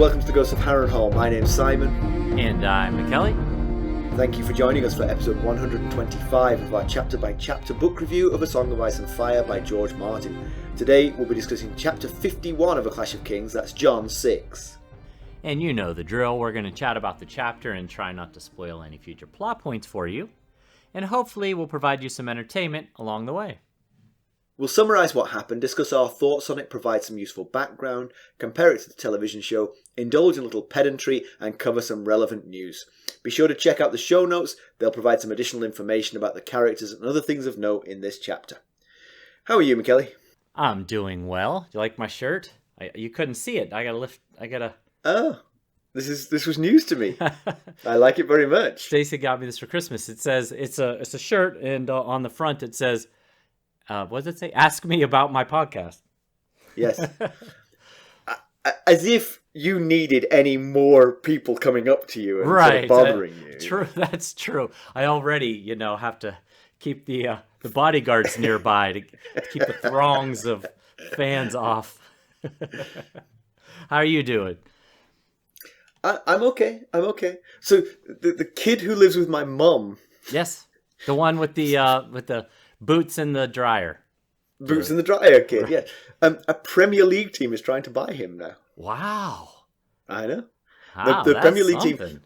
welcome to the Ghost of Harrenhal. My name's Simon. And I'm McKelly. Thank you for joining us for episode 125 of our chapter-by-chapter book review of A Song of Ice and Fire by George Martin. Today we'll be discussing chapter 51 of A Clash of Kings, that's Jon 6. And you know the drill, we're going to chat about the chapter and try not to spoil any future plot points for you. And hopefully we'll provide you some entertainment along the way. We'll summarise what happened, discuss our thoughts on it, provide some useful background, compare it to the television show, indulge in a little pedantry, and cover some relevant news. Be sure to check out the show notes, they'll provide some additional information about the characters and other things of note in this chapter. How are you, McKelly? I'm doing well. Do you like my shirt? You couldn't see it. Oh, this was news to me. I like it very much. Stacey got me this for Christmas. It says, it's a shirt, and on the front it says, what does it say? Ask me about my podcast. Yes. As if you needed any more people coming up to you and sort of bothering you. True, that's true. I already, have to keep the bodyguards nearby to keep the throngs of fans off. How are you doing? I'm okay. So the kid who lives with my mum. Yes, the one with the boots in the dryer. Boots in the dryer kid, yeah. A Premier League team is trying to buy him now. Wow. I know. Wow, the Premier League something.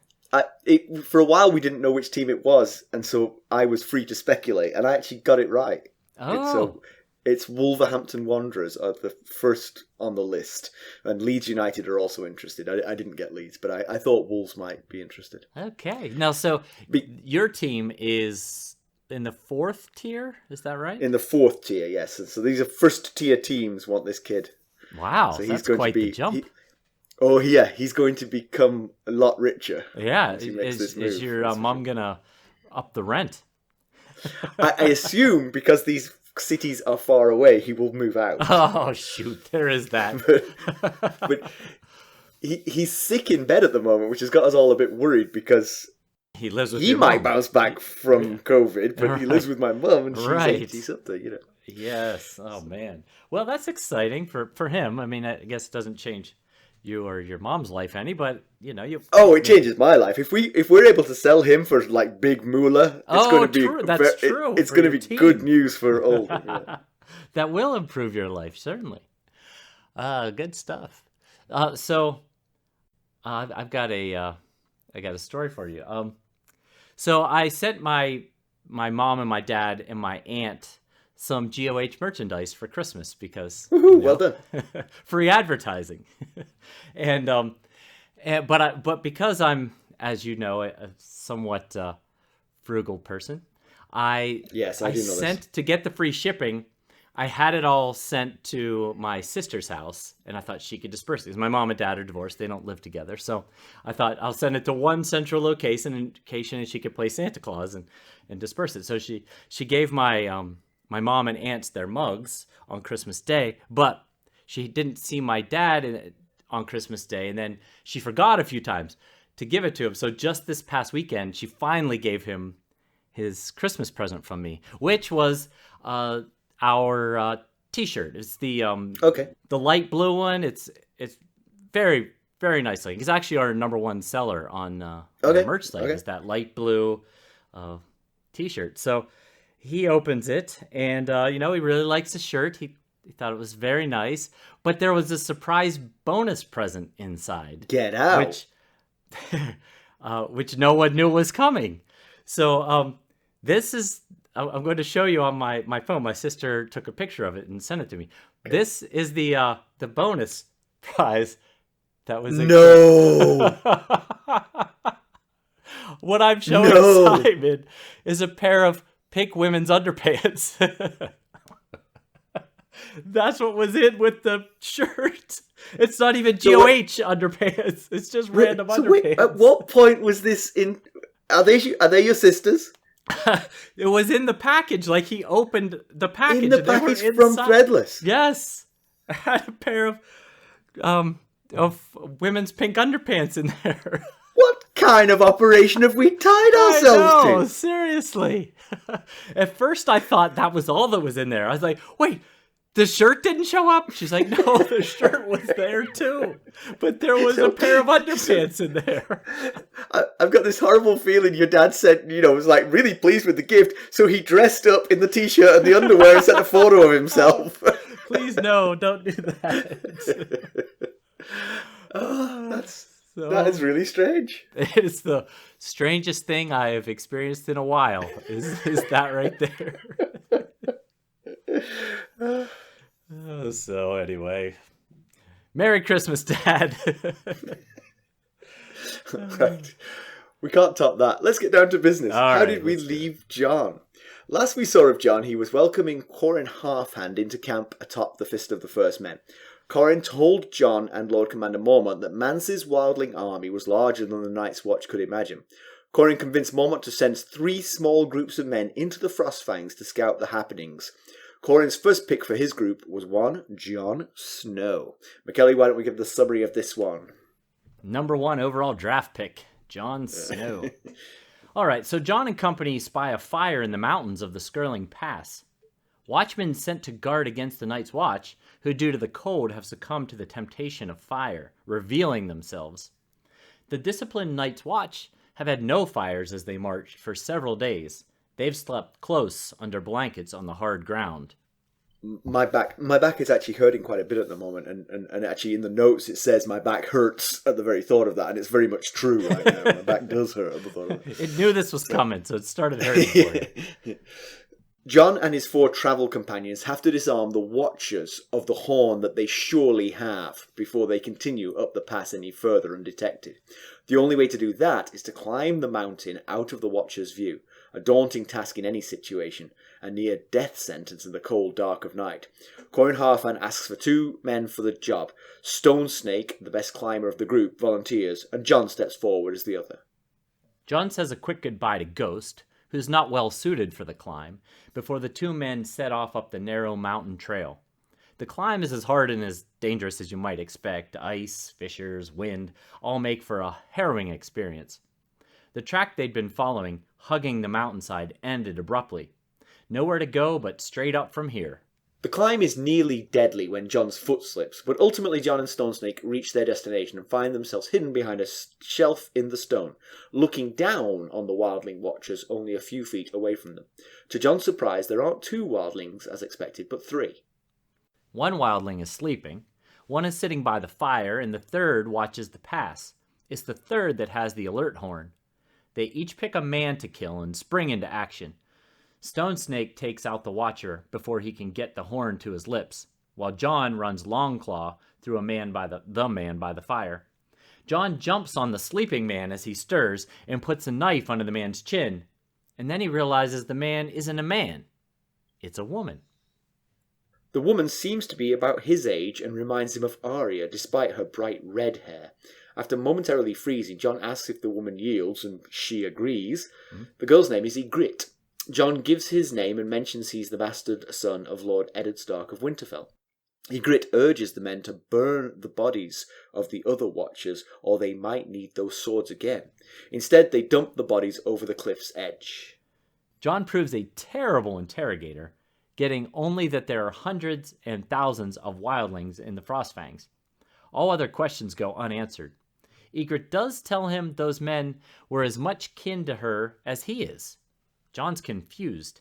team, for a while we didn't know which team it was, and so I was free to speculate, and I actually got it right. Oh. It's Wolverhampton Wanderers are the first on the list, and Leeds United are also interested. I didn't get Leeds, but I thought Wolves might be interested. Okay. Now, so your team is in the fourth tier, is that right? In the fourth tier, yes. So these are first tier teams want this kid. Wow, so that's quite the jump. He's going to become a lot richer. Yeah, is your mom going to up the rent? I assume because these cities are far away, he will move out. Oh, shoot, there is that. but he's sick in bed at the moment, which has got us all a bit worried because he lives with he your might mom. bounce back from COVID, but Right. he lives with my mum and she's Right. 80-something, Yes. Oh, man. Well, that's exciting for him. I mean, I guess it doesn't change you or your mom's life any, but, it changes my life. If we're able to sell him for, like, big moolah, it's going to be... true. That's true. It's going to be team. good news for Oldham. Yeah. That will improve your life, certainly. Good stuff. So, I've got a story for you. So I sent my mom and my dad and my aunt some GOH merchandise for Christmas because Well done. free advertising, but because I'm, as you know, a somewhat frugal person, I do know sent this. to get the free shipping. I had it all sent to my sister's house, and I thought she could disperse it. Because my mom and dad are divorced. They don't live together. So I thought I'll send it to one central location and she could play Santa Claus and disperse it. So she gave my mom and aunts their mugs on Christmas Day, but she didn't see my dad on Christmas Day, and then she forgot a few times to give it to him. So just this past weekend, she finally gave him his Christmas present from me, which was... our t-shirt. It's the light blue one. It's very, very nice looking. It's actually our number one seller on the merch site. Is that light blue t-shirt. So he opens it, and he really likes the shirt. He thought it was very nice, but there was a surprise bonus present inside. Get out. Which no one knew was coming. So this is... I'm going to show you on my phone. My sister took a picture of it and sent it to me. This is the bonus prize that was No. What I'm showing Simon is a pair of pink women's underpants. That's what was in with the shirt. It's not even GOH underpants. It's just random underpants. Wait, at what point was this in? Are they your sisters? It was in the package. Like, he opened the package. In the package from Threadless. Yes, I had a pair of women's pink underpants in there. What kind of operation have we tied ourselves to? Seriously. At first, I thought that was all that was in there. I was like, wait, the shirt didn't show up? She's like, no, the shirt was there too. But there was a pair of underpants in there. I've got this horrible feeling your dad said, was like really pleased with the gift, so he dressed up in the t-shirt and the underwear and sent a photo of himself. Please, no, don't do that. That is really strange. It's the strangest thing I have experienced in a while, is that right there. So anyway, Merry Christmas, Dad. Right. We can't top that. Let's get down to business. How did we leave Jon? Last we saw of Jon, he was welcoming Qhorin Halfhand into camp atop the Fist of the First Men. Qhorin told Jon and Lord Commander Mormont that Mance's Wildling army was larger than the Night's Watch could imagine. Qhorin convinced Mormont to send 3 small groups of men into the Frostfangs to scout the happenings. Qhorin's first pick for his group was one Jon Snow. McKelly, why don't we give the summary of this one? Number 1 overall draft pick, Jon Snow. All right, so Jon and company spy a fire in the mountains of the Skirling Pass. Watchmen sent to guard against the Night's Watch, who due to the cold have succumbed to the temptation of fire, revealing themselves. The disciplined Night's Watch have had no fires as they marched for several days. They've slept close under blankets on the hard ground. My back is actually hurting quite a bit at the moment, and actually in the notes it says my back hurts at the very thought of that, and it's very much true right now. My back does hurt at the thought of it. It knew this was coming, so it started hurting for you. Jon and his 4 travel companions have to disarm the Watchers of the Horn that they surely have before they continue up the pass any further undetected. The only way to do that is to climb the mountain out of the Watchers' view, a daunting task in any situation, a near death sentence in the cold dark of night. Qhorin Halfhand asks for 2 men for the job. Stonesnake, the best climber of the group, volunteers, and Jon steps forward as the other. Jon says a quick goodbye to Ghost, who's not well suited for the climb, before the 2 men set off up the narrow mountain trail. The climb is as hard and as dangerous as you might expect. Ice, fissures, wind, all make for a harrowing experience. The track they'd been following, hugging the mountainside, ended abruptly. Nowhere to go but straight up from here. The climb is nearly deadly when Jon's foot slips, but ultimately Jon and Stonesnake reach their destination and find themselves hidden behind a shelf in the stone, looking down on the Wildling Watchers only a few feet away from them. To Jon's surprise, there aren't 2 Wildlings as expected, but 3. One Wildling is sleeping, one is sitting by the fire, and the 3rd watches the pass. It's the 3rd that has the alert horn. They each pick a man to kill and spring into action. Stonesnake takes out the Watcher before he can get the horn to his lips, while Jon runs Longclaw through the man by the fire. Jon jumps on the sleeping man as he stirs and puts a knife under the man's chin, and then he realizes the man isn't a man. It's a woman. The woman seems to be about his age and reminds him of Arya, despite her bright red hair. After momentarily freezing, Jon asks if the woman yields, and she agrees. The girl's name is Ygritte. Jon gives his name and mentions he's the bastard son of Lord Eddard Stark of Winterfell. Ygritte urges the men to burn the bodies of the other Watchers, or they might need those swords again. Instead, they dump the bodies over the cliff's edge. Jon proves a terrible interrogator, getting only that there are hundreds and thousands of Wildlings in the Frostfangs. All other questions go unanswered. Ygritte does tell him those men were as much kin to her as he is. Jon's confused.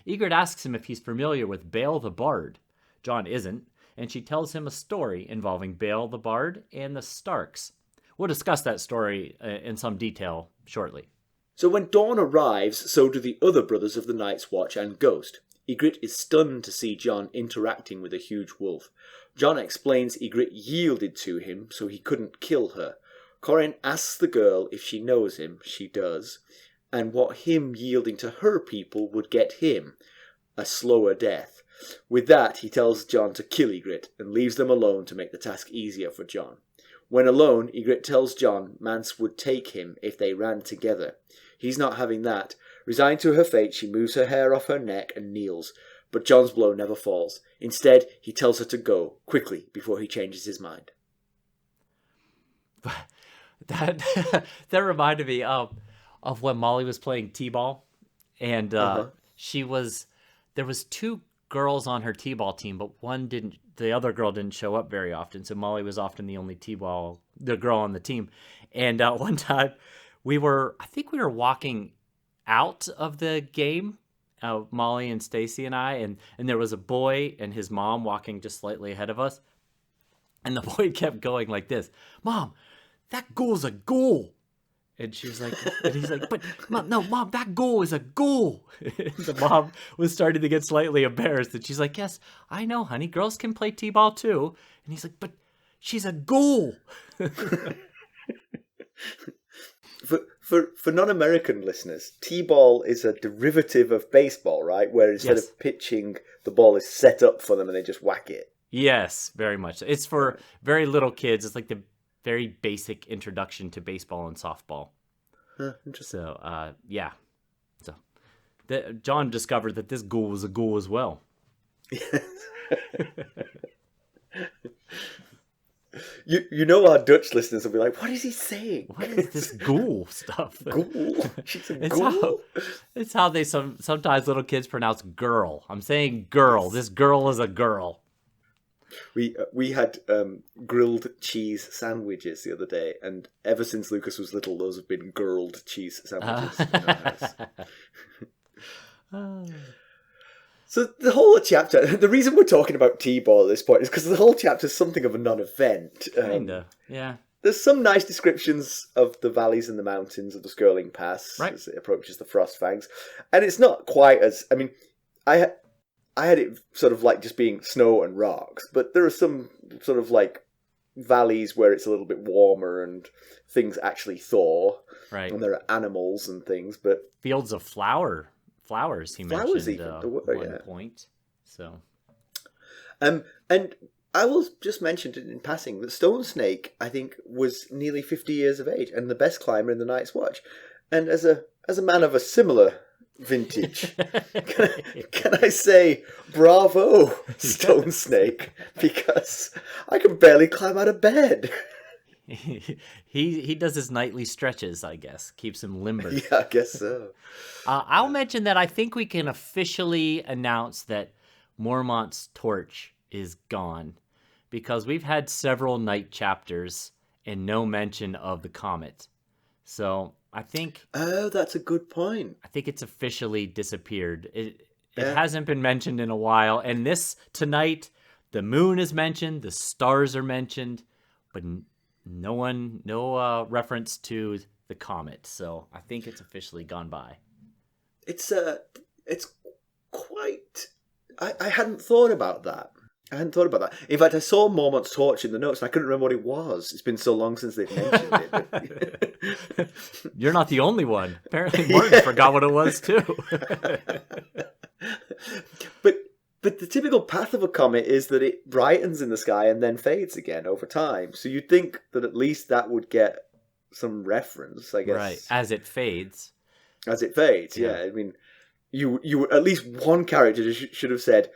Ygritte asks him if he's familiar with Bael the Bard. Jon isn't, and she tells him a story involving Bael the Bard and the Starks. We'll discuss that story in some detail shortly. So when dawn arrives, so do the other brothers of the Night's Watch and Ghost. Ygritte is stunned to see Jon interacting with a huge wolf. Jon explains Ygritte yielded to him so he couldn't kill her. Qhorin asks the girl if she knows him. She does. And what him yielding to her people would get him, a slower death. With that, he tells Jon to kill Ygritte and leaves them alone to make the task easier for Jon. When alone, Ygritte tells Jon Mance would take him if they ran together. He's not having that. Resigned to her fate, she moves her hair off her neck and kneels. But Jon's blow never falls. Instead, he tells her to go, quickly, before he changes his mind. That reminded me of when Molly was playing t-ball, and there was 2 girls on her t-ball team, but the other girl didn't show up very often. So Molly was often the only the girl on the team. And one time I think we were walking out of the game, Molly and Stacy and I, and there was a boy and his mom walking just slightly ahead of us. And the boy kept going like this, "Mom, that ghoul's a ghoul." And she was like, and he's like, "But Mom, that ghoul is a ghoul." And the mom was starting to get slightly embarrassed. And she's like, "Yes, I know, honey. Girls can play t-ball too." And he's like, "But she's a ghoul." For non-American listeners, t-ball is a derivative of baseball, right? Where instead of pitching, the ball is set up for them and they just whack it. Yes, very much. It's for very little kids. It's like the very basic introduction to baseball and softball. Interesting. So, yeah. So, John discovered that this ghoul was a ghoul as well. You know our Dutch listeners will be like, "What is he saying? What is this ghoul stuff?" Ghoul? She's a ghoul? It's how they sometimes little kids pronounce girl. I'm saying girl. This girl is a girl. We had grilled cheese sandwiches the other day, and ever since Lucas was little, those have been grilled cheese sandwiches in our house. So the whole chapter, the reason we're talking about T-ball at this point is because the whole chapter is something of a non-event. Kinda, yeah. There's some nice descriptions of the valleys and the mountains of the Skirling Pass as it approaches the Frostfangs, and it's not quite as. I mean, I had it sort of like just being snow and rocks, but there are some sort of like valleys where it's a little bit warmer and things actually thaw, right? And there are animals and things, but fields of flowers he mentioned even, at one point. So, and I will just mention in passing that Stonesnake, I think, was nearly 50 years of age and the best climber in the Night's Watch. And as a man of a similar vintage, can I say bravo, Stonesnake, because I can barely climb out of bed. He does his nightly stretches, I guess. Keeps him limber. Yeah, I guess so. I'll mention that I think we can officially announce that Mormont's torch is gone, because we've had several night chapters and no mention of the comet. So I think... Oh, that's a good point. I think it's officially disappeared. It hasn't been mentioned in a while. And tonight, the moon is mentioned, the stars are mentioned, but no reference to the comet. So I think it's officially gone by. It's quite... I hadn't thought about that. In fact, I saw Mormont's torch in the notes, and I couldn't remember what it was. It's been so long since they've mentioned it. You're not the only one. Apparently, Martin forgot what it was too. But the typical path of a comet is that it brightens in the sky and then fades again over time. So you'd think that at least that would get some reference, I guess. Right, as it fades. As it fades, yeah. I mean, you at least one character should have said,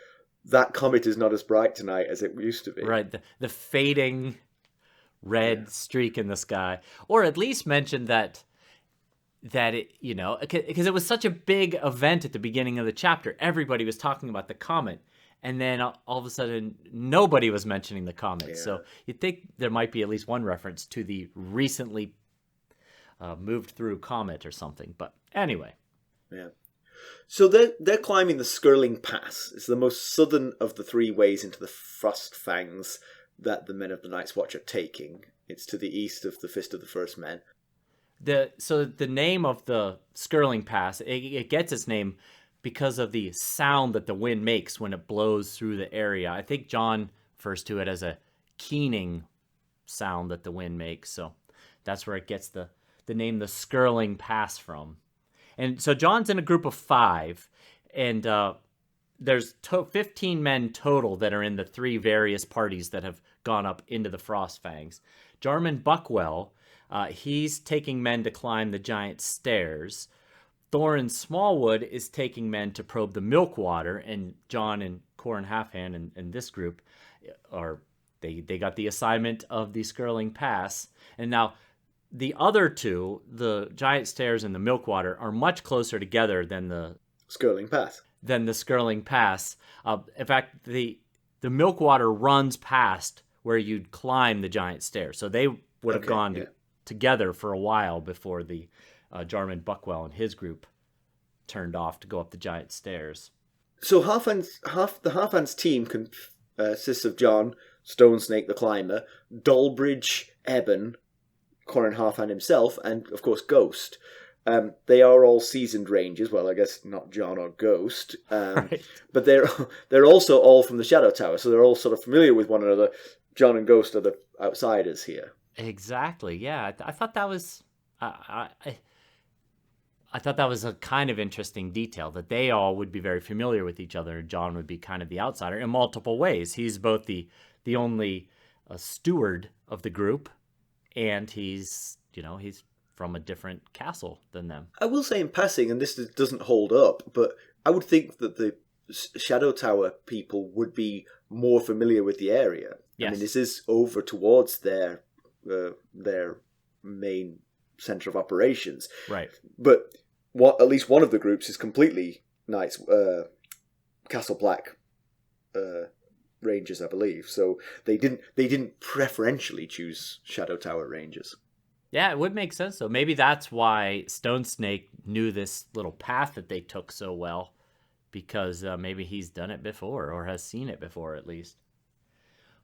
"That comet is not as bright tonight as it used to be." Right, the fading red streak in the sky. Or at least mention that it, because it was such a big event at the beginning of the chapter. Everybody was talking about the comet. And then all of a sudden, nobody was mentioning the comet. Yeah. So you'd think there might be at least one reference to the recently moved through comet or something. But anyway. Yeah. So they're climbing the Skirling Pass. It's the most southern of the three ways into the Frostfangs that the men of the Night's Watch are taking. It's to the east of the Fist of the First Men. So the name of the Skirling Pass, it gets its name because of the sound that the wind makes when it blows through the area. I think John refers to it as a keening sound that the wind makes. So that's where it gets the name the Skirling Pass from. And so John's in a group of 5, and there's 15 men total that are in the 3 various parties that have gone up into the Frostfangs. Jarman Buckwell, he's taking men to climb the giant stairs. Qhorin Smallwood is taking men to probe the Milkwater, and John and Qhorin Halfhand and this group they got the assignment of the Skirling Pass. And now the other 2, the giant stairs and the Milkwater, are much closer together than the Skirling Pass. than the Skirling Pass. In fact, the Milkwater runs past where you'd climb the giant stairs. So they would have gone together for a while before the Jarman Buckwell and his group turned off to go up the giant stairs. So the Halfhand's team consists of Jon, Stonesnake the Climber, Dalbridge, Eben, Qhorin Halfhand himself, and of course Ghost. They are all seasoned rangers. Well, I guess not Jon or Ghost, Right. but they're also all from the Shadow Tower, so they're all sort of familiar with one another. Jon and Ghost are the outsiders here. Exactly. Yeah, I thought that was. I thought that was a kind of interesting detail, that they all would be very familiar with each other. Jon would be kind of the outsider in multiple ways. He's both the only steward of the group, and he's from a different castle than them. I will say in passing, and this doesn't hold up, but I would think that the Shadow Tower people would be more familiar with the area. Yes. I mean, this is over towards their main center of operations. Right. But at least one of the groups is completely Castle Black Rangers, I believe. So they didn't preferentially choose Shadow Tower Rangers. Yeah, it would make sense, though. Maybe that's why Stonesnake knew this little path that they took so well, because maybe he's done it before, or has seen it before, at least.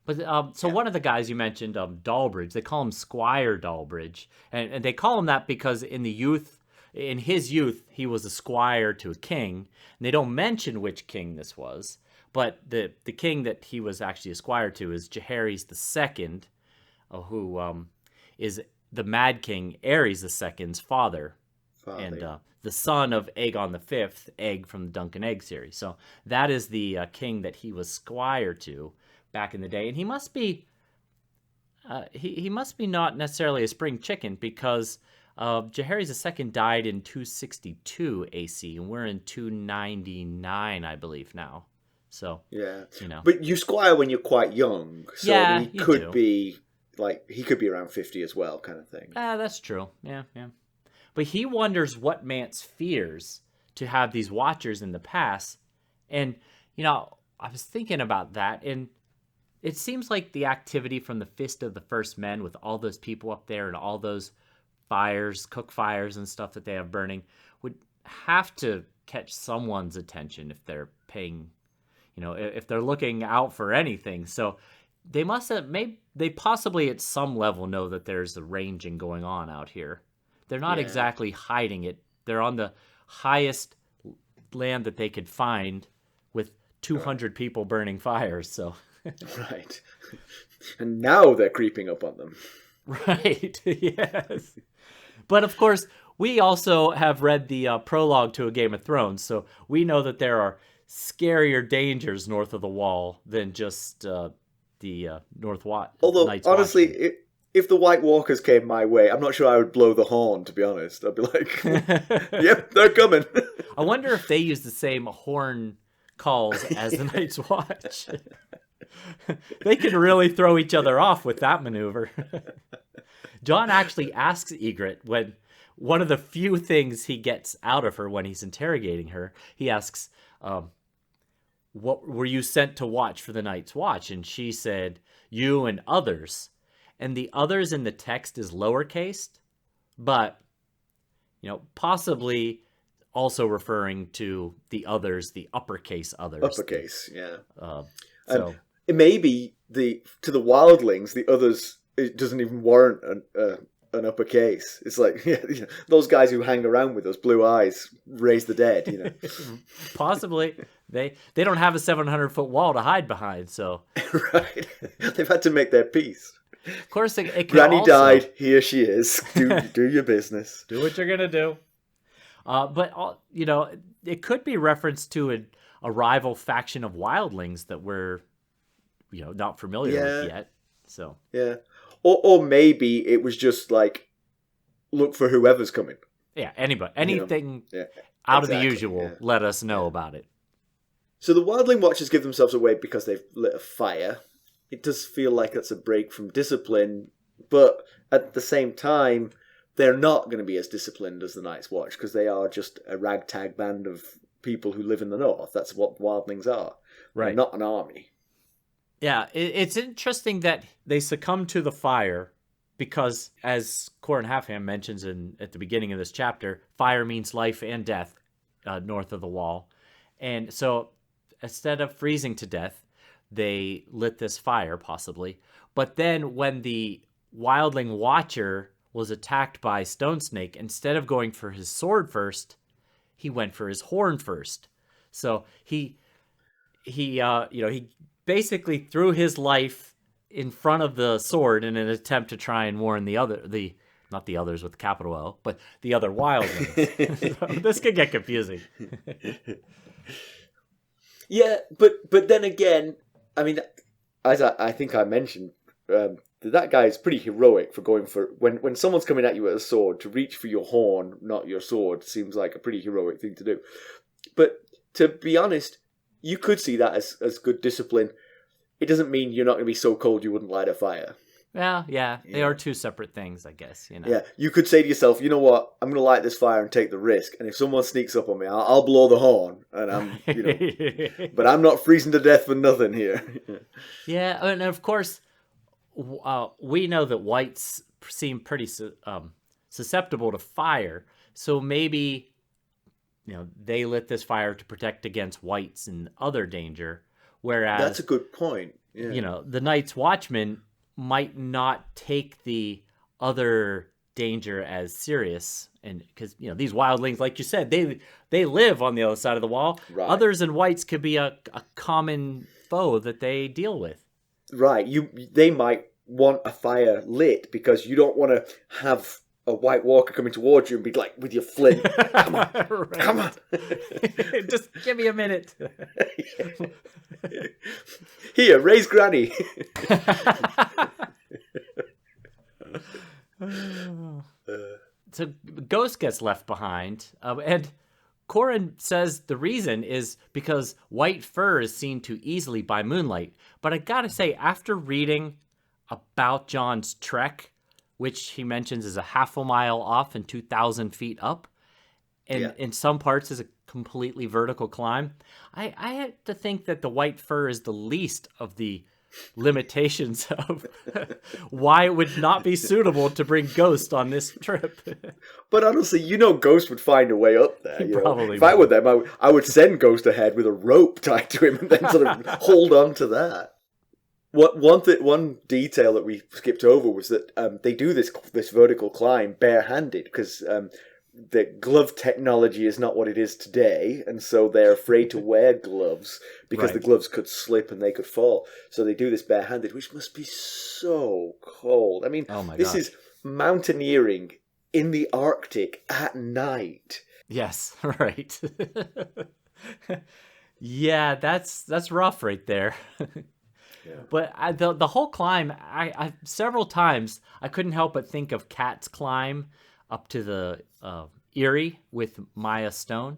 But one of the guys you mentioned, Dalbridge, they call him Squire Dalbridge, and they call him that because in his youth, he was a squire to a king. And they don't mention which king this was, but the king that he was actually a squire to is Jaehaerys II, who is the Mad King Aerys II's father. And the son of Aegon V, Egg from the Dunk and Egg series. So that is the king that he was squire to back in the day, and he must be he must be not necessarily a spring chicken, because Jaehaerys II died in 262 AC, and we're in 299, I believe, now. So yeah, but you squire when you're quite young, so he could be around 50 as well, kind of thing. That's true. Yeah. But he wonders what Mance fears to have these watchers in the pass, and I was thinking about that, and it seems like the activity from the Fist of the First Men, with all those people up there and all those fires, cook fires and stuff that they have burning, would have to catch someone's attention if they're paying, if they're looking out for anything. So they must have, they possibly at some level know that there's a ranging going on out here. They're not exactly hiding it. They're on the highest land that they could find with 200 people burning fires, so... Right. And now they're creeping up on them. Right, yes. But of course, we also have read the prologue to A Game of Thrones, so we know that there are scarier dangers north of the wall than just the North Watch. Although, honestly, if the White Walkers came my way, I'm not sure I would blow the horn, to be honest. I'd be like, yep, they're coming. I wonder if they use the same horn calls as the Night's Watch. They can really throw each other off with that maneuver. Jon actually asks Ygritte, when one of the few things he gets out of her when he's interrogating her, he asks, what were you sent to watch for the Night's Watch? And she said, you and others. And the others in the text is lowercase, but, possibly also referring to the others, the uppercase others. Uppercase, yeah. So maybe to the Wildlings, the others, it doesn't even warrant an uppercase. It's like those guys who hang around with those blue eyes raise the dead. Possibly they don't have a 700-foot wall to hide behind. So right, they've had to make their peace. Of course, it can Granny died. Here she is. Do your business. Do what you're gonna do. But it could be reference to a rival faction of Wildlings that we're not familiar with yet. So yeah, or maybe it was just like, look for whoever's coming. Yeah, anybody, anything out of the usual. Let us know about it. So the Wildling Watchers give themselves away because they've lit a fire. It does feel like that's a break from discipline, but at the same time, they're not going to be as disciplined as the Night's Watch, because they are just a ragtag band of people who live in the north. That's what wildlings are. Right. They're not an army. Yeah, it's interesting that they succumb to the fire because, as Qhorin Halfhand mentions at the beginning of this chapter, fire means life and death north of the wall. And so instead of freezing to death, they lit this fire, possibly. But then when the Wildling Watcher was attacked by Stonesnake, instead of going for his sword first, he went for his horn first. So he basically threw his life in front of the sword in an attempt to try and warn not the others with capital L, but the other wildlings. So this could get confusing. Yeah, but then again, I mean, as I think I mentioned, that guy is pretty heroic for going for when someone's coming at you with a sword, to reach for your horn, not your sword, seems like a pretty heroic thing to do. But to be honest, you could see that as good discipline. It doesn't mean you're not going to be so cold you wouldn't light a fire. Well, yeah, they are two separate things, I guess. Yeah, you could say to yourself, you know what, I'm going to light this fire and take the risk. And if someone sneaks up on me, I'll blow the horn, and but I'm not freezing to death for nothing here. Yeah, and of course, we know that whites seem pretty susceptible to fire, so maybe they lit this fire to protect against whites and other danger, whereas that's a good point. Yeah. The Night's Watchman might not take the other danger as serious, and because these wildlings, like you said, they live on the other side of the wall. Right. Others and whites could be a common foe that they deal with. Right. They might want a fire lit because you don't want to have a White Walker coming towards you and be like with your flint. Come on, right. Come on. Just give me a minute. Here, raise Granny. So Ghost gets left behind, and Qhorin says the reason is because white fur is seen too easily by moonlight. But I gotta say, after reading about Jon's trek, which he mentions is a half a mile off and 2,000 feet up, and in some parts is a completely vertical climb, I had to think that the white fur is the least of the limitations of why it would not be suitable to bring Ghost on this trip. But honestly, Ghost would find a way up there. Probably if I were them, I would send Ghost ahead with a rope tied to him and then sort of hold on to that. One detail that we skipped over was that they do this vertical climb barehanded because the glove technology is not what it is today, and so they're afraid to wear gloves because the gloves could slip and they could fall. So they do this barehanded, which must be so cold. I mean, this is mountaineering in the Arctic at night. Yes, right. Yeah, that's rough right there. Yeah. But the whole climb, I several times I couldn't help but think of Kat's climb up to the Eyrie with Maya Stone,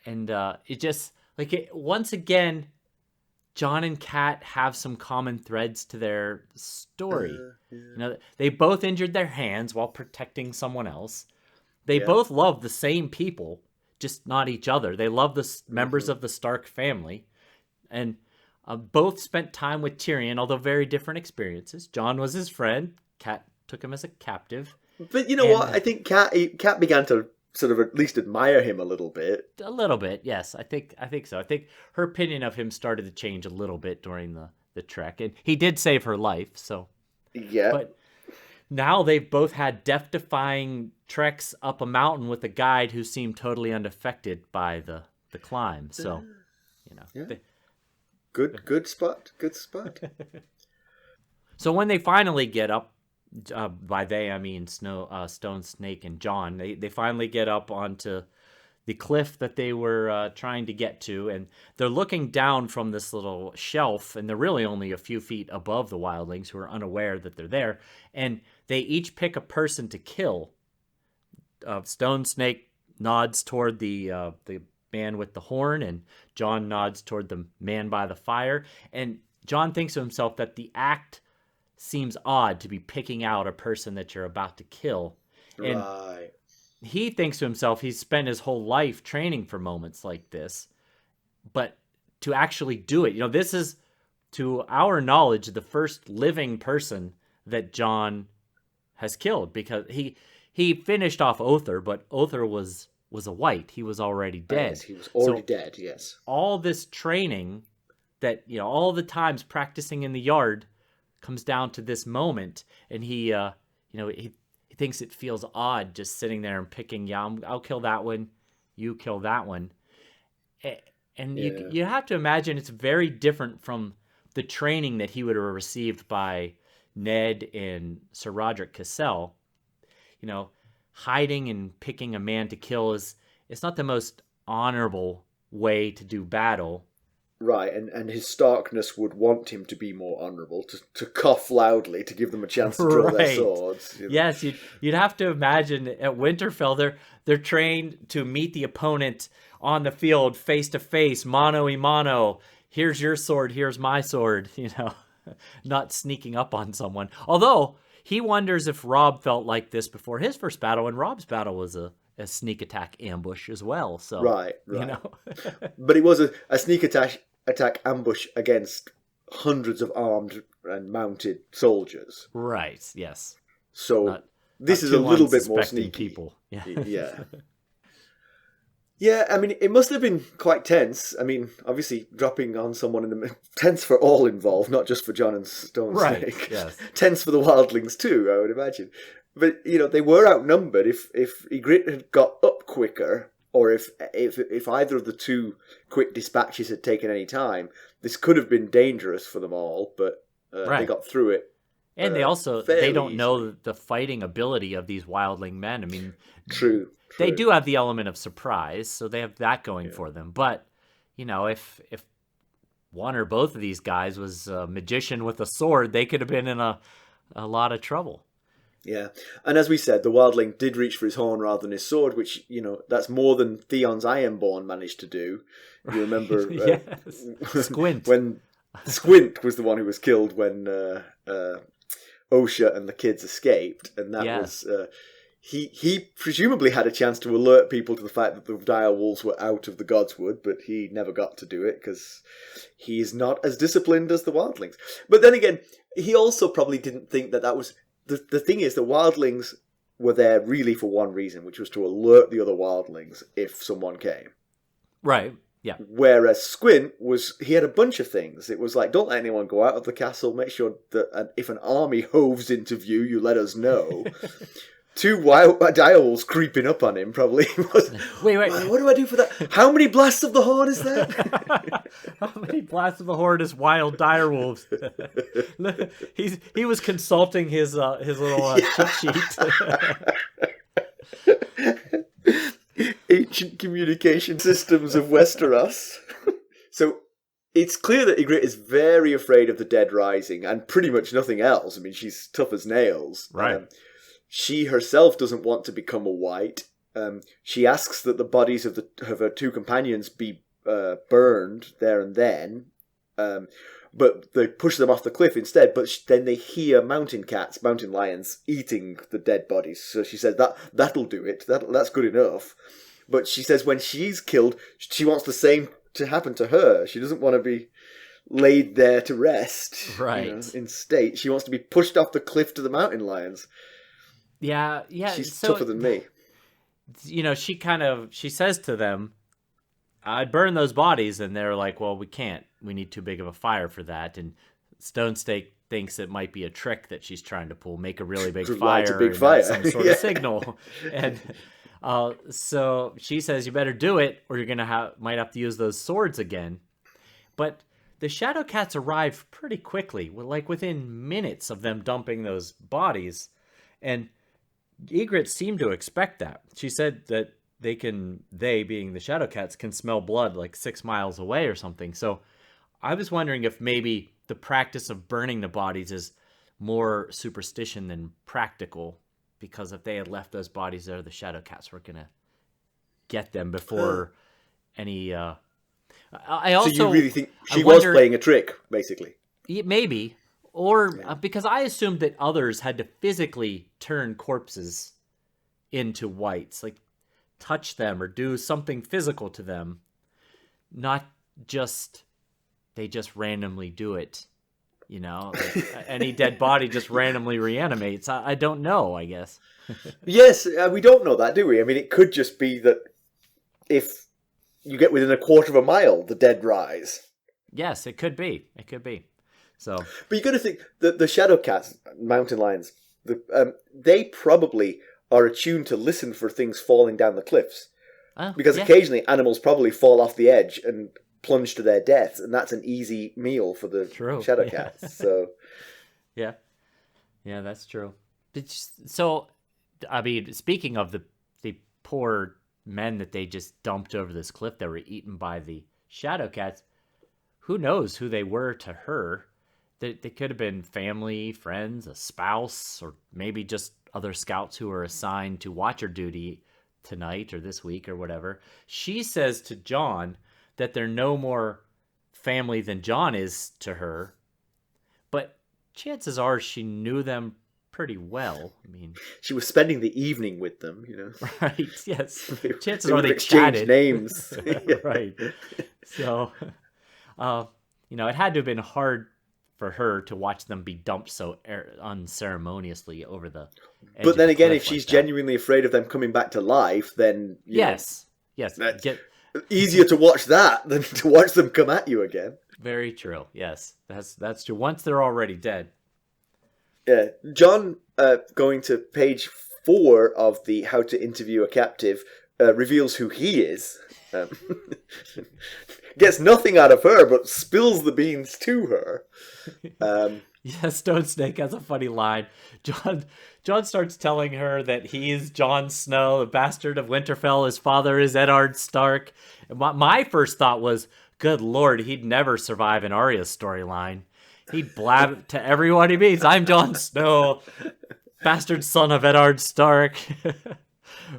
and it just once again, Jon and Kat have some common threads to their story. They both injured their hands while protecting someone else. They both love the same people, just not each other. They love the members of the Stark family, and both spent time with Tyrion, although very different experiences. Jon was his friend. Kat took him as a captive. But you know what? I think Kat began to sort of at least admire him a little bit. A little bit, yes. I think so. I think her opinion of him started to change a little bit during the trek. And he did save her life, so. Yeah. But now they've both had death-defying treks up a mountain with a guide who seemed totally unaffected by the climb. So, Yeah. Good spot. So when they finally get up, by they I mean Stonesnake and Jon, they finally get up onto the cliff that they were trying to get to, and they're looking down from this little shelf, and they're really only a few feet above the wildlings, who are unaware that they're there, and they each pick a person to kill. Stonesnake nods toward the man with the horn, and Jon nods toward the man by the fire, and Jon thinks to himself that the act seems odd to be picking out a person that you're about to kill. And right. he thinks to himself he's spent his whole life training for moments like this, but to actually do it, this is, to our knowledge, the first living person that Jon has killed, because he finished off Other, but Other was a white. He was already dead. Yes, he was already dead, yes. All this training that, all the times practicing in the yard comes down to this moment, and he thinks it feels odd just sitting there and picking, I'll kill that one, you kill that one. And you have to imagine it's very different from the training that he would have received by Ned and Sir Roderick Cassel. Hiding and picking a man to kill it's not the most honorable way to do battle. Right, and his Starkness would want him to be more honourable, to cough loudly, to give them a chance to draw their swords. Yes, you'd have to imagine at Winterfell, they're trained to meet the opponent on the field, face to face, mano a mano. Here's your sword, here's my sword, not sneaking up on someone. Although, he wonders if Robb felt like this before his first battle, and Robb's battle was a sneak attack ambush as well. So Right. But it was a sneak attack ambush against hundreds of armed and mounted soldiers. Right, yes. So this is a little bit more sneaky. People. Yeah. Yeah, I mean, it must have been quite tense. I mean, obviously, dropping on someone in the tense for all involved, not just for Jon and Stonesnake. Right, yes. Tense for the Wildlings too, I would imagine. But they were outnumbered. If Ygritte had got up quicker, or if either of the two quick dispatches had taken any time, this could have been dangerous for them all. But they got through it. And they don't know the fighting ability of these Wildling men. I mean, True. They do have the element of surprise, so they have that going for them. But, if one or both of these guys was a magician with a sword, they could have been in a lot of trouble. Yeah. And as we said, the Wildling did reach for his horn rather than his sword, which, that's more than Theon's Ironborn managed to do. You remember yes. Squint. When Squint was the one who was killed when Osha and the kids escaped, and that was... He presumably had a chance to alert people to the fact that the dire wolves were out of the Godswood, but he never got to do it because he is not as disciplined as the Wildlings. But then again, he also probably didn't think that was... The thing is, the Wildlings were there really for one reason, which was to alert the other Wildlings if someone came. Right, yeah. Whereas Squint he had a bunch of things. It was like, don't let anyone go out of the castle, make sure that if an army hoves into view, you let us know. Two wild direwolves creeping up on him probably was... Wait. What do I do for that? How many blasts of the horn is that? How many blasts of the horn is wild direwolves? He was consulting his little cheat sheet. Ancient communication systems of Westeros. So it's clear that Ygritte is very afraid of the dead rising and pretty much nothing else. I mean, she's tough as nails. Right. She herself doesn't want to become a white. She asks that the bodies of her two companions be burned there and then, but they push them off the cliff instead. But then they hear mountain lions, eating the dead bodies. So she says that'll do it. That's good enough. But she says when she's killed, she wants the same to happen to her. She doesn't want to be laid there to rest, right? In state. She wants to be pushed off the cliff to the mountain lions. Yeah. She's tougher than me. She says to them, I'd burn those bodies, and they're like, well, we can't. We need too big of a fire for that. And Stonesnake thinks it might be a trick that she's trying to pull, make a really big fire. Some sort of signal. And so she says, you better do it, or you're might have to use those swords again. But the Shadowcats arrive pretty quickly, like within minutes of them dumping those bodies. And Ygritte seemed to expect that. She said that they being the Shadowcats, can smell blood like 6 miles away or something. So I was wondering if maybe the practice of burning the bodies is more superstition than practical, because if they had left those bodies there, the Shadowcats were going to get them before any... I also... So you really think she was playing a trick, basically? Maybe. Or because I assumed that others had to physically turn corpses into whites, like touch them or do something physical to them, not just they just randomly do it, you know, like any dead body just randomly reanimates. I don't know, I guess. Yes, we don't know that, do we? I mean, it could just be that if you get within a quarter of a mile, the dead rise. Yes, it could be. It could be. So, but you got to think that the shadow cats, mountain lions, they probably are attuned to listen for things falling down the cliffs, because occasionally animals probably fall off the edge and plunge to their deaths, and that's an easy meal for the shadow cats. So, yeah, that's true. So, I mean, speaking of the poor men that they just dumped over this cliff that were eaten by the shadow cats, who knows who they were to her? They could have been family, friends, a spouse, or maybe just other scouts who were assigned to watcher duty tonight or this week or whatever. She says to Jon that they're no more family than Jon is to her, but chances are she knew them pretty well. I mean, she was spending the evening with them, you know. Right? Yes. Chances are they exchanged chatted. Names. Right. So, you know, it had to have been hard for her to watch them be dumped so unceremoniously over the edge. But then again, if she's genuinely afraid of them coming back to life, then yes, that's easier to watch that than to watch them come at you again. Very true. Yes, that's true. Once they're already dead. Yeah, Jon, going to page 4 of the How to Interview a Captive, reveals who he is. Gets nothing out of her, but spills the beans to her. Yeah, Stonesnake has a funny line. Jon starts telling her that he's Jon Snow, the bastard of Winterfell. His father is Eddard Stark. My first thought was, good Lord, he'd never survive an Arya storyline. He'd blab to everyone he meets, I'm Jon Snow, bastard son of Eddard Stark.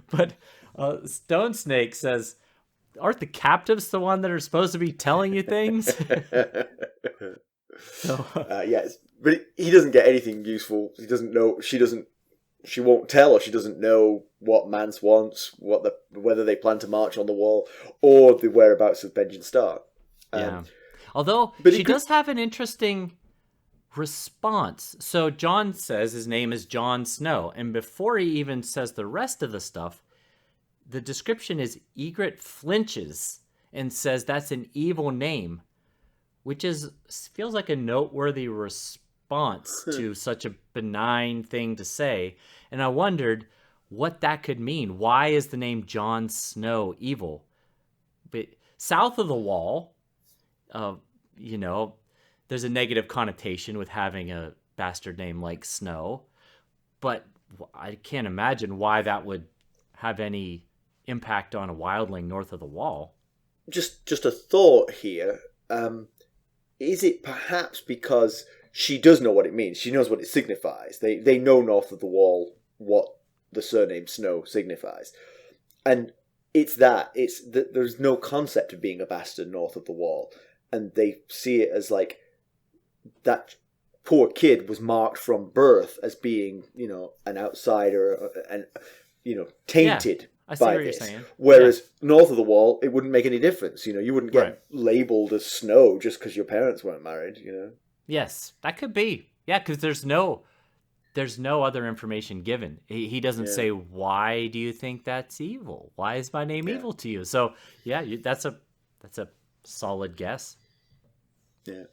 But Stonesnake says, aren't the captives the one that are supposed to be telling you things? So, yes, but he doesn't get anything useful. He doesn't know. She won't tell, or she doesn't know what Mance wants, whether they plan to march on the wall, or the whereabouts of Benjen Stark. Yeah. Although she does have an interesting response. So Jon says his name is Jon Snow, and before he even says the rest of the stuff, the description is Ygritte flinches and says that's an evil name, which feels like a noteworthy response to such a benign thing to say. And I wondered what that could mean. Why is the name Jon Snow evil? But south of the wall, you know, there's a negative connotation with having a bastard name like Snow, but I can't imagine why that would have any impact on a wildling north of the wall. Just a thought here. Is it perhaps because she does know what it means? She knows what it signifies. They know north of the wall what the surname Snow signifies. And it's that there's no concept of being a bastard north of the wall. And they see it as like that poor kid was marked from birth as being, you know, an outsider and, you know, tainted by this. You're saying. Whereas north of the wall, it wouldn't make any difference. You know, you wouldn't get labeled as Snow just because your parents weren't married, you know? Yes, that could be. Yeah, because there's no other information given. He doesn't say, why do you think that's evil? Why is my name evil to you? So, that's a solid guess. Yeah.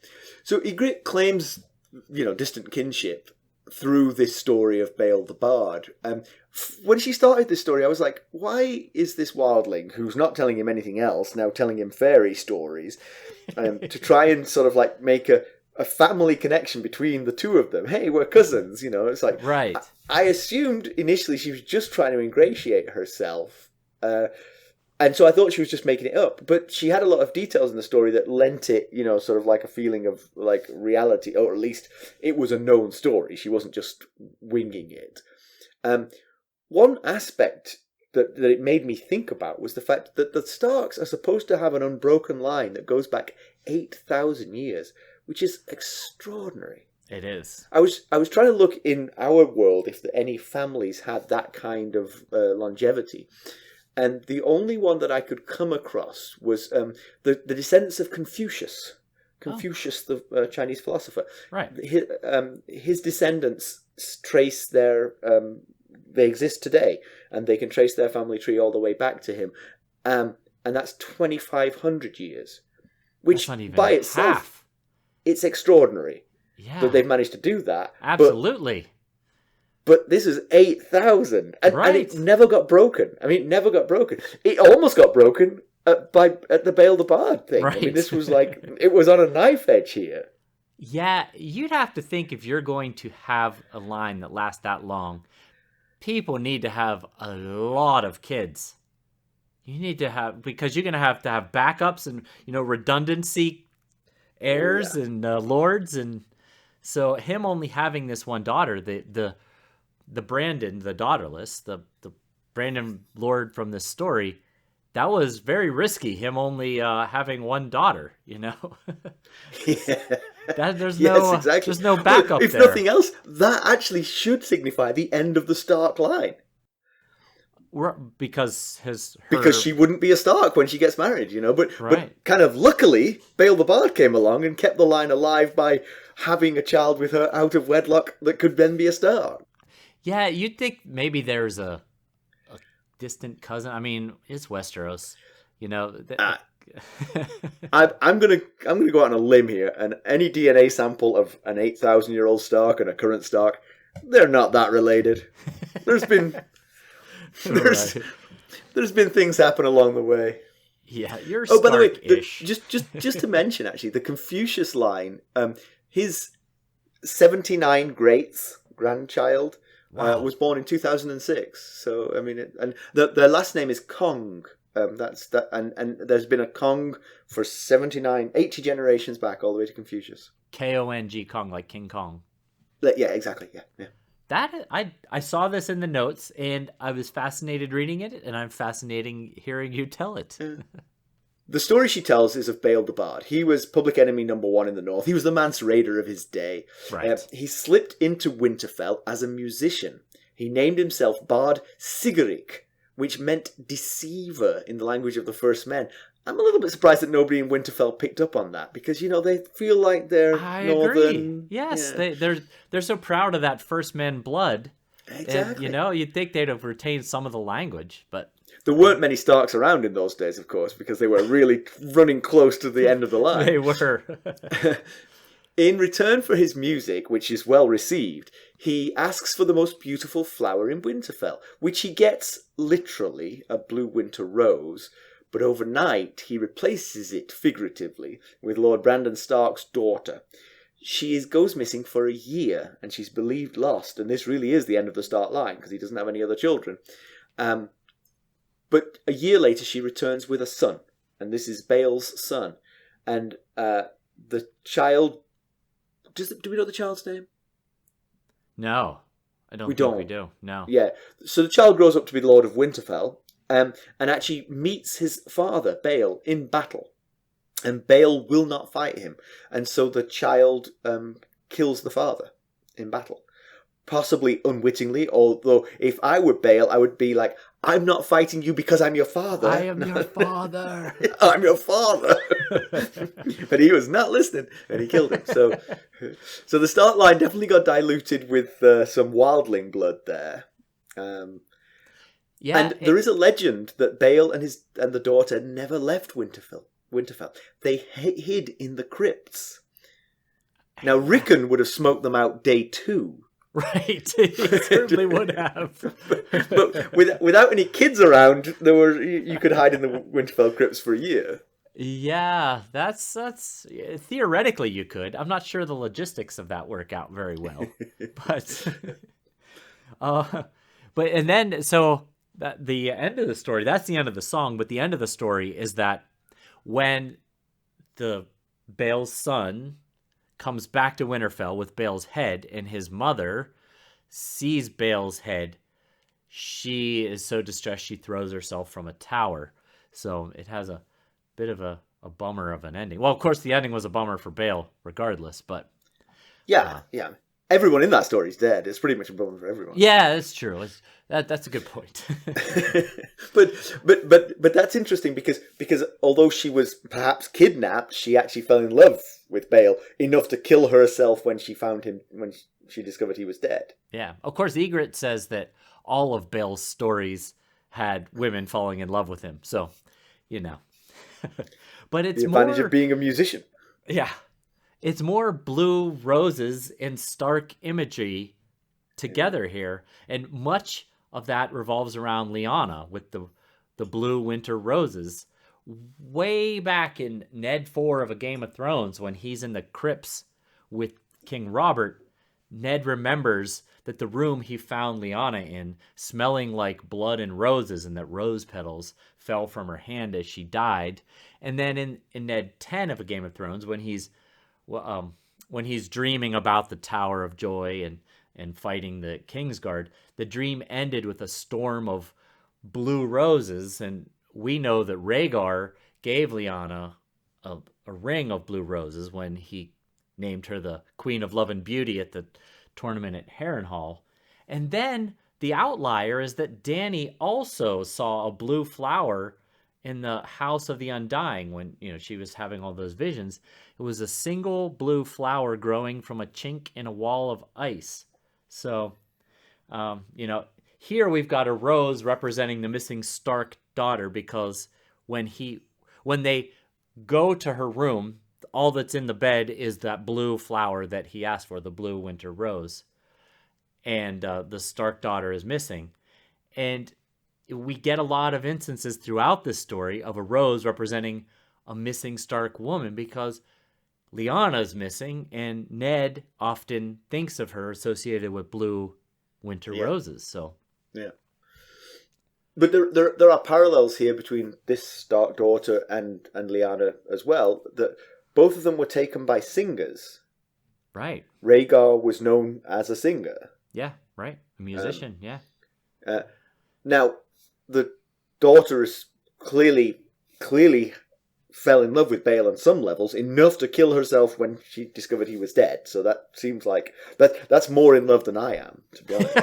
So Ygritte claims, you know, distant kinship through this story of Bael the Bard. When she started this story, I was like, why is this wildling, who's not telling him anything else, now telling him fairy stories, to try and sort of like make a family connection between the two of them? Hey, we're cousins, you know. It's like, right. I assumed initially she was just trying to ingratiate herself. And so I thought she was just making it up. But she had a lot of details in the story that lent it, you know, sort of like a feeling of like reality, or at least it was a known story. She wasn't just winging it. One aspect that it made me think about was the fact that the Starks are supposed to have an unbroken line that goes back 8,000 years, which is extraordinary. It is. I was trying to look in our world if any families had that kind of longevity, and the only one that I could come across was the descendants of Confucius. Confucius, the Chinese philosopher. Right. His descendants trace their. They exist today, and they can trace their family tree all the way back to him, and that's 2,500 years, which by itself, it's extraordinary. Yeah. That they've managed to do that. Absolutely. But this is 8,000. And it never got broken. I mean, it never got broken. It almost got broken at the Bael the Bard thing. Right. I mean, this was like, it was on a knife edge here. Yeah, you'd have to think if you're going to have a line that lasts that long, people need to have a lot of kids. You need to have, because you're going to have backups and, redundancy heirs and lords. And so him only having this one daughter, the Brandon, the daughterless, the Brandon Lord from this story, that was very risky, him only having one daughter, Yeah. There's no backup if there. Nothing else, that actually should signify the end of the Stark line. Because she wouldn't be a Stark when she gets married, But kind of luckily, Bael the Bard came along and kept the line alive by having a child with her out of wedlock that could then be a Stark. Yeah, you'd think maybe there's a distant cousin. I mean, it's Westeros, I'm gonna go out on a limb here, and any DNA sample of an 8,000-year-old Stark and a current Stark, they're not that related. There's been things happen along the way. Yeah, you're Stark-ish. By the way, just to mention actually, the Confucius line, his 79 greats grandchild. Wow. Was born in 2006. So I mean, their last name is Kong. That's that, and there's been a Kong for 80 generations back, all the way to Confucius. Kong, Kong, like King Kong. Yeah, exactly. Yeah. That I saw this in the notes, and I was fascinated reading it, and I'm fascinated hearing you tell it. Yeah. The story she tells is of Bael the Bard. He was public enemy number one in the north. He was the Mance Raider of his day. Right. He slipped into Winterfell as a musician. He named himself Bard Sigurich, which meant deceiver in the language of the First Men. I'm a little bit surprised that nobody in Winterfell picked up on that, because they feel like they're northern. Agree. Yes, yeah. They're so proud of that First Men blood. Exactly. And, you'd think they'd have retained some of the language, but there weren't many Starks around in those days, of course, because they were really running close to the end of the line. They were. In return for his music, which is well received, he asks for the most beautiful flower in Winterfell, which he gets literally, a blue winter rose, but overnight he replaces it figuratively with Lord Brandon Stark's daughter. She goes missing for a year, and she's believed lost, and this really is the end of the Stark line, because he doesn't have any other children. But a year later, she returns with a son, and this is Bael's son. And the child... Do we know the child's name? No, I don't think we do. No. Yeah, so the child grows up to be the Lord of Winterfell, and actually meets his father, Bael, in battle. And Bael will not fight him, and so the child kills the father in battle. Possibly unwittingly, although if I were Bael, I would be like, I'm not fighting you because I'm your father. I am your father. I'm your father. But he was not listening, and he killed him. So the start line definitely got diluted with some Wildling blood there. Yeah, and there is a legend that Bael and the daughter never left Winterfell. They hid in the crypts. Now, Rickon would have smoked them out day 2. Right, he certainly would have. But without any kids around, you could hide in the Winterfell crypts for a year. Yeah, that's theoretically you could. I'm not sure the logistics of that work out very well, and then so that the end of the story. That's the end of the song, but the end of the story is that when the Bael's son comes back to Winterfell with Bael's head, and his mother sees Bael's head, she is so distressed she throws herself from a tower. So it has a bit of a bummer of an ending. Well, of course, the ending was a bummer for Bael regardless, but... Yeah, yeah. Everyone in that story is dead. It's pretty much a bummer for everyone. Yeah, that's true. That's a good point. but that's interesting because although she was perhaps kidnapped, she actually fell in love with Bael enough to kill herself when she found him, when she discovered he was dead. Yeah. Of course, Ygritte says that all of Bael's stories had women falling in love with him. So, But it's the advantage more of being a musician. Yeah. It's more blue roses and stark imagery together here. And much of that revolves around Lyanna with the blue winter roses. Way back in Ned 4 of A Game of Thrones, when he's in the crypts with King Robert, Ned remembers that the room he found Lyanna in, smelling like blood and roses, and that rose petals fell from her hand as she died. And then in Ned 10 of A Game of Thrones, when he's dreaming about the Tower of Joy and fighting the Kingsguard, the dream ended with a storm of blue roses, and we know that Rhaegar gave Lyanna a ring of blue roses when he named her the Queen of Love and Beauty at the tournament at Harrenhal. And then the outlier is that Dany also saw a blue flower in the House of the Undying when she was having all those visions. It was a single blue flower growing from a chink in a wall of ice. So, here we've got a rose representing the missing Stark daughter, because when they go to her room, all that's in the bed is that blue flower that he asked for, the blue winter rose. And the Stark daughter is missing. And we get a lot of instances throughout this story of a rose representing a missing Stark woman, because Lyanna is missing, and Ned often thinks of her associated with blue winter roses. So yeah, but there are parallels here between this Stark daughter and Lyanna as well. That both of them were taken by singers. Right. Rhaegar was known as a singer. Yeah, right. A musician. Yeah. Now, the daughter is clearly fell in love with Bael on some levels, enough to kill herself when she discovered he was dead. So that seems like that's more in love than I am, to be honest.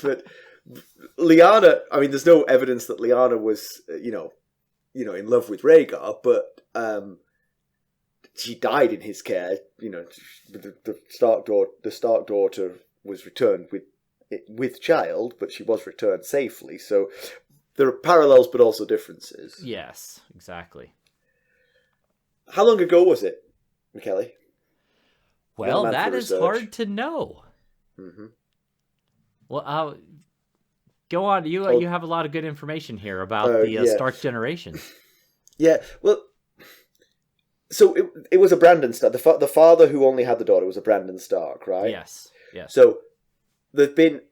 But Lyanna, I mean, there's no evidence that Lyanna was, in love with Rhaegar, but she died in his care. The Stark daughter was returned with child, but she was returned safely. So there are parallels, but also differences. Yes, exactly. How long ago was it, McKelly? Well, that is hard to know. Mm-hmm. Well, go on. You have a lot of good information here about the Stark generation. Yeah, well, so it was a Brandon Stark. The father who only had the daughter was a Brandon Stark, right? Yes. So there've been,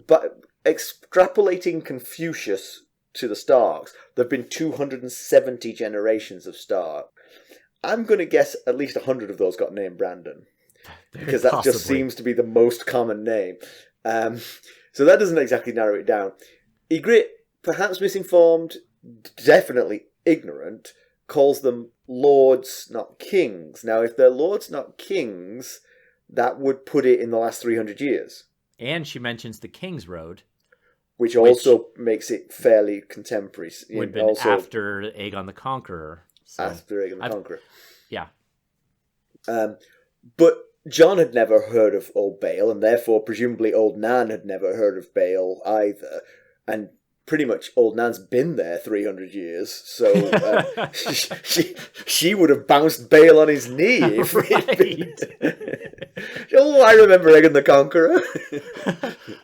but extrapolating Confucius to the Starks, there've been 270 generations of Stark. I'm going to guess at least 100 of those got named Brandon, because that just seems to be the most common name. So that doesn't exactly narrow it down. Ygritte, perhaps misinformed, definitely ignorant, calls them lords, not kings. Now, if they're lords, not kings, that would put it in the last 300 years. And she mentions the King's Road, which also makes it fairly contemporary. Would have been also after Aegon the Conqueror. So after Aegon the Conqueror. Yeah. But Jon had never heard of Old Bael, and therefore presumably Old Nan had never heard of Bael either. And pretty much Old Nan's been there 300 years, so she would have bounced Bael on his knee. If oh, I remember Aegon the Conqueror.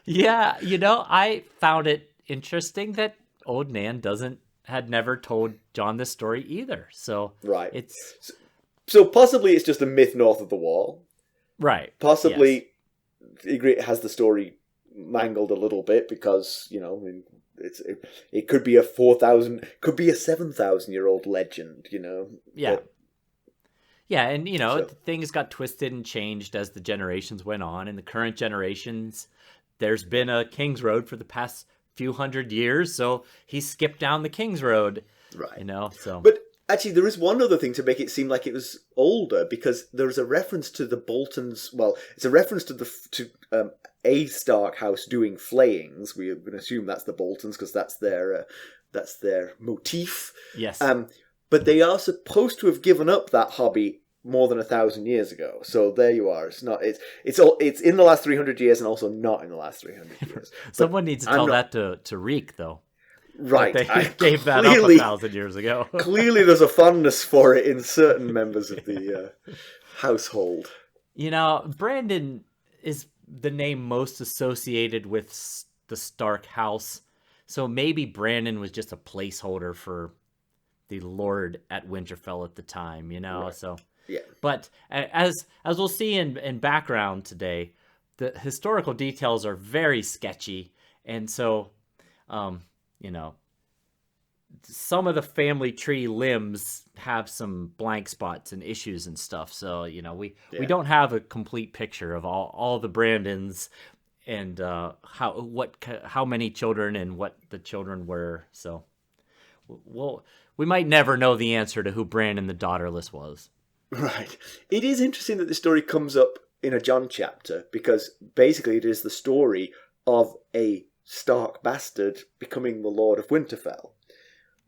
Yeah, I found it interesting that Old Nan had never told Jon this story either. So right, so possibly it's just a myth north of the Wall. Right. Possibly, Ygritte has the story mangled a little bit because it could be a 4,000, could be a 7,000-year-old legend. Yeah. But, yeah, and things got twisted and changed as the generations went on. In the current generations, there's been a King's Road for the past few hundred years, so he skipped down the King's Road. Right. So. But Actually, there is one other thing to make it seem like it was older, because there's a reference to the Boltons. Well, it's a reference to a Stark house doing flayings. We're going to assume that's the Boltons because that's their motif. Yes. But they are supposed to have given up that hobby more than 1,000 years ago. So there you are. It's not. It's in the last 300 years and also not in the last 300 years. Someone needs to tell that to Reek, though. Right. They gave that up 1,000 years ago. Clearly there's a fondness for it in certain members of the household. You know, Brandon is the name most associated with the Stark house. So maybe Brandon was just a placeholder for the Lord at Winterfell at the time, you know? Right. So, yeah. But as we'll see in background today, the historical details are very sketchy. And so, you know, some of the family tree limbs have some blank spots and issues and stuff. So, you know, we don't have a complete picture of all the Brandons and how many children and what the children were. So, we might never know the answer to who Brandon the Daughterless was. Right. It is interesting that the story comes up in a Jon chapter, because basically it is the story of a Stark bastard becoming the Lord of Winterfell.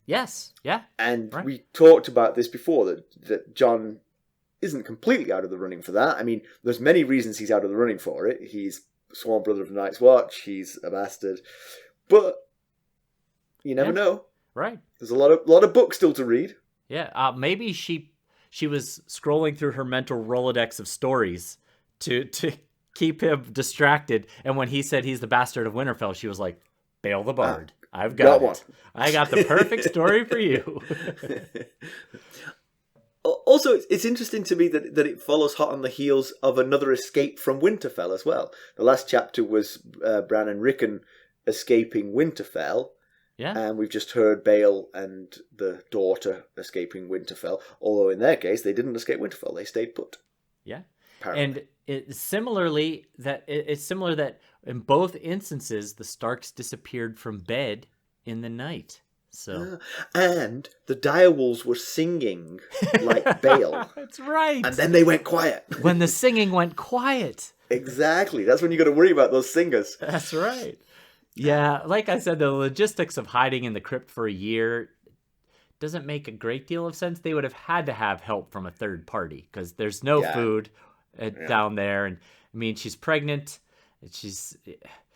Yes, yeah. And right. We talked about this before, that Jon isn't completely out of the running for that. I mean, there's many reasons he's out of the running for it. He's sworn brother of the Night's Watch, he's a bastard. But you never know. Right. There's a lot of books still to read. Yeah, maybe she was scrolling through her mental Rolodex of stories to keep him distracted. And when he said he's the bastard of Winterfell, she was like, Bael the Bard. I've got it. One. I got the perfect story for you. Also, it's interesting to me that it follows hot on the heels of another escape from Winterfell as well. The last chapter was Bran and Rickon escaping Winterfell. Yeah. And we've just heard Bael and the daughter escaping Winterfell. Although in their case, they didn't escape Winterfell. They stayed put. Yeah. Apparently. And it's similar that in both instances, the Starks disappeared from bed in the night. So, and the direwolves were singing like Bael. That's right. And then they went quiet. When the singing went quiet. Exactly. That's when you got to worry about those singers. That's right. Yeah, like I said, the logistics of hiding in the crypt for a year doesn't make a great deal of sense. They would have had to have help from a third party because there's no food down there. And I mean, she's pregnant.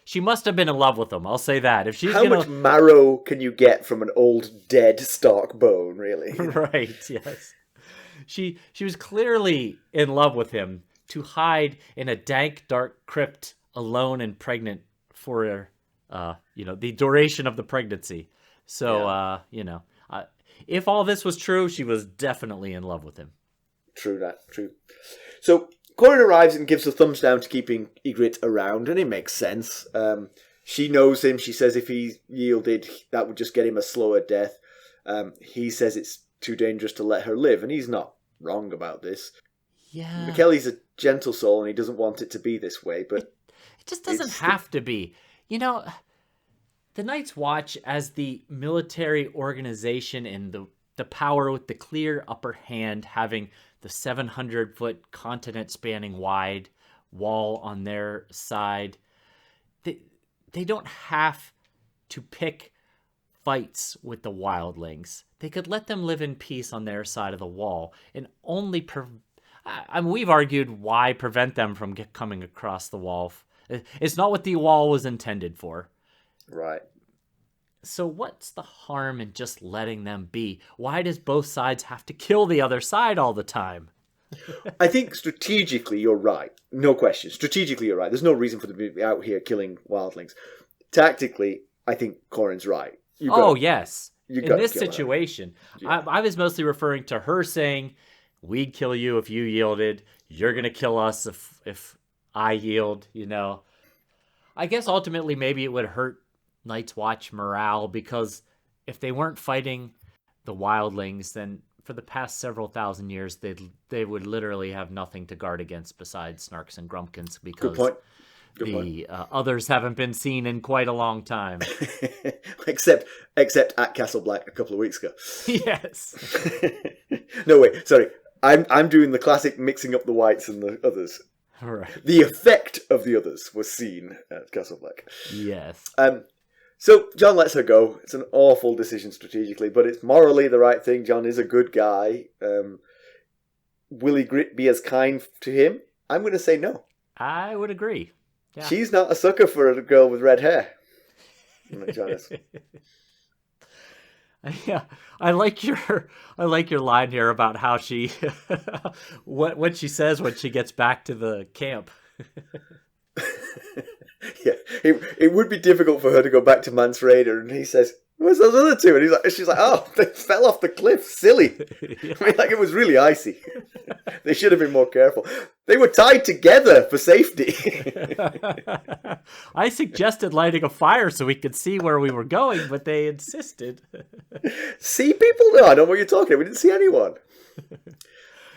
She must have been in love with him. I'll say that. If she's How much marrow can you get from an old dead Stark bone, really? Right, yes. She was clearly in love with him to hide in a dank, dark crypt alone and pregnant for the duration of the pregnancy. So, if all this was true, she was definitely in love with him. True. So, Qhorin arrives and gives a thumbs down to keeping Ygritte around, and it makes sense. She knows him. She says if he yielded, that would just get him a slower death. He says it's too dangerous to let her live, and he's not wrong about this. Yeah. McKelly's a gentle soul, and he doesn't want it to be this way, but... It just doesn't have to be. You know, the Night's Watch as the military organization and the power with the clear upper hand, having the 700-foot continent-spanning wide wall on their side, they don't have to pick fights with the Wildlings. They could let them live in peace on their side of the wall and only... we've argued why prevent them from coming across the wall. It's not what the wall was intended for. Right. So what's the harm in just letting them be? Why does both sides have to kill the other side all the time? I think strategically you're right. No question. Strategically you're right. There's no reason for them to be out here killing wildlings. Tactically, I think Qhorin's right. Yes. In this situation, I was mostly referring to her saying, we'd kill you if you yielded. You're going to kill us if I yield, you know. I guess ultimately maybe it would hurt Night's Watch morale, because if they weren't fighting the wildlings, then for the past several thousand years they would literally have nothing to guard against besides snarks and grumpkins, because Good The others haven't been seen in quite a long time. except at Castle Black a couple of weeks ago. Yes. No, wait, sorry. I'm doing the classic mixing up the whites and the others. Right. The effect of the others was seen at Castle Black. Yes. So Jon lets her go. It's an awful decision strategically, but it's morally the right thing. Jon is a good guy. Will Ygritte be as kind to him? I'm going to say no. I would agree. Yeah. She's not a sucker for a girl with red hair. Jon is. Yeah, I like your line here about how she what she says when she gets back to the camp. Yeah, it would be difficult for her to go back to Mance Rayder, and he says, "Where's those other two?" And she's like, "Oh, they fell off the cliff. Silly." Yeah. I mean, like, it was really icy. They should have been more careful. They were tied together for safety. I suggested lighting a fire so we could see where we were going, but they insisted. See people? No, I don't know what you're talking about. We didn't see anyone.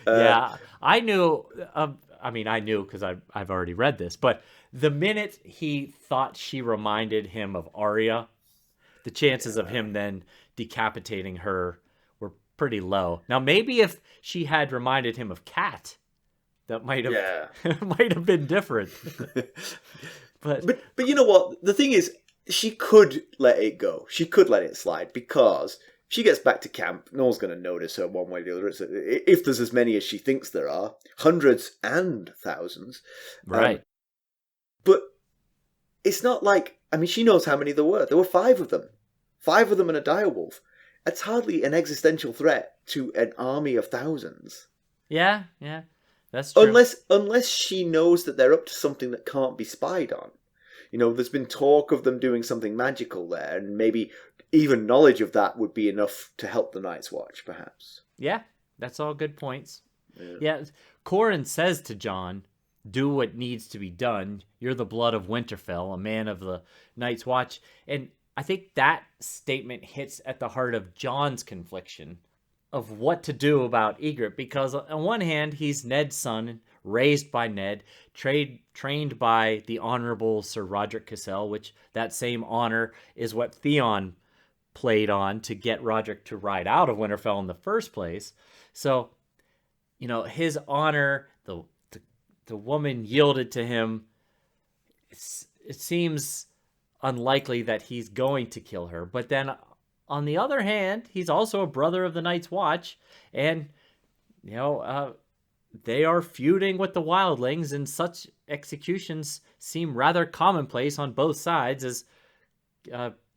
Yeah, I knew. I knew because I've already read this. But the minute he thought she reminded him of Arya, the chances of him then decapitating her were pretty low. Now, maybe if she had reminded him of Kat, that might have might have been different. But you know what? The thing is, she could let it go. She could let it slide because she gets back to camp. No one's going to notice her one way or the other. If there's as many as she thinks there are, hundreds and thousands. Right. But it's not like, I mean, she knows how many there were. There were 5 of them. 5 of them and a direwolf. It's hardly an existential threat to an army of thousands. Yeah, that's true. Unless she knows that they're up to something that can't be spied on. You know, there's been talk of them doing something magical there, and maybe even knowledge of that would be enough to help the Night's Watch, perhaps. Yeah, that's all good points. Yeah, Qhorin says to Jon, "Do what needs to be done. You're the blood of Winterfell, a man of the Night's Watch." And I think that statement hits at the heart of Jon's confliction of what to do about Ygritte, because on one hand, he's Ned's son, raised by Ned, trained by the honorable Sir Roderick Cassel, which that same honor is what Theon played on to get Roderick to ride out of Winterfell in the first place. So, you know, his honor, the woman yielded to him. It seems unlikely that he's going to kill her. But then, on the other hand, he's also a brother of the Night's Watch, and they are feuding with the Wildlings, and such executions seem rather commonplace on both sides. As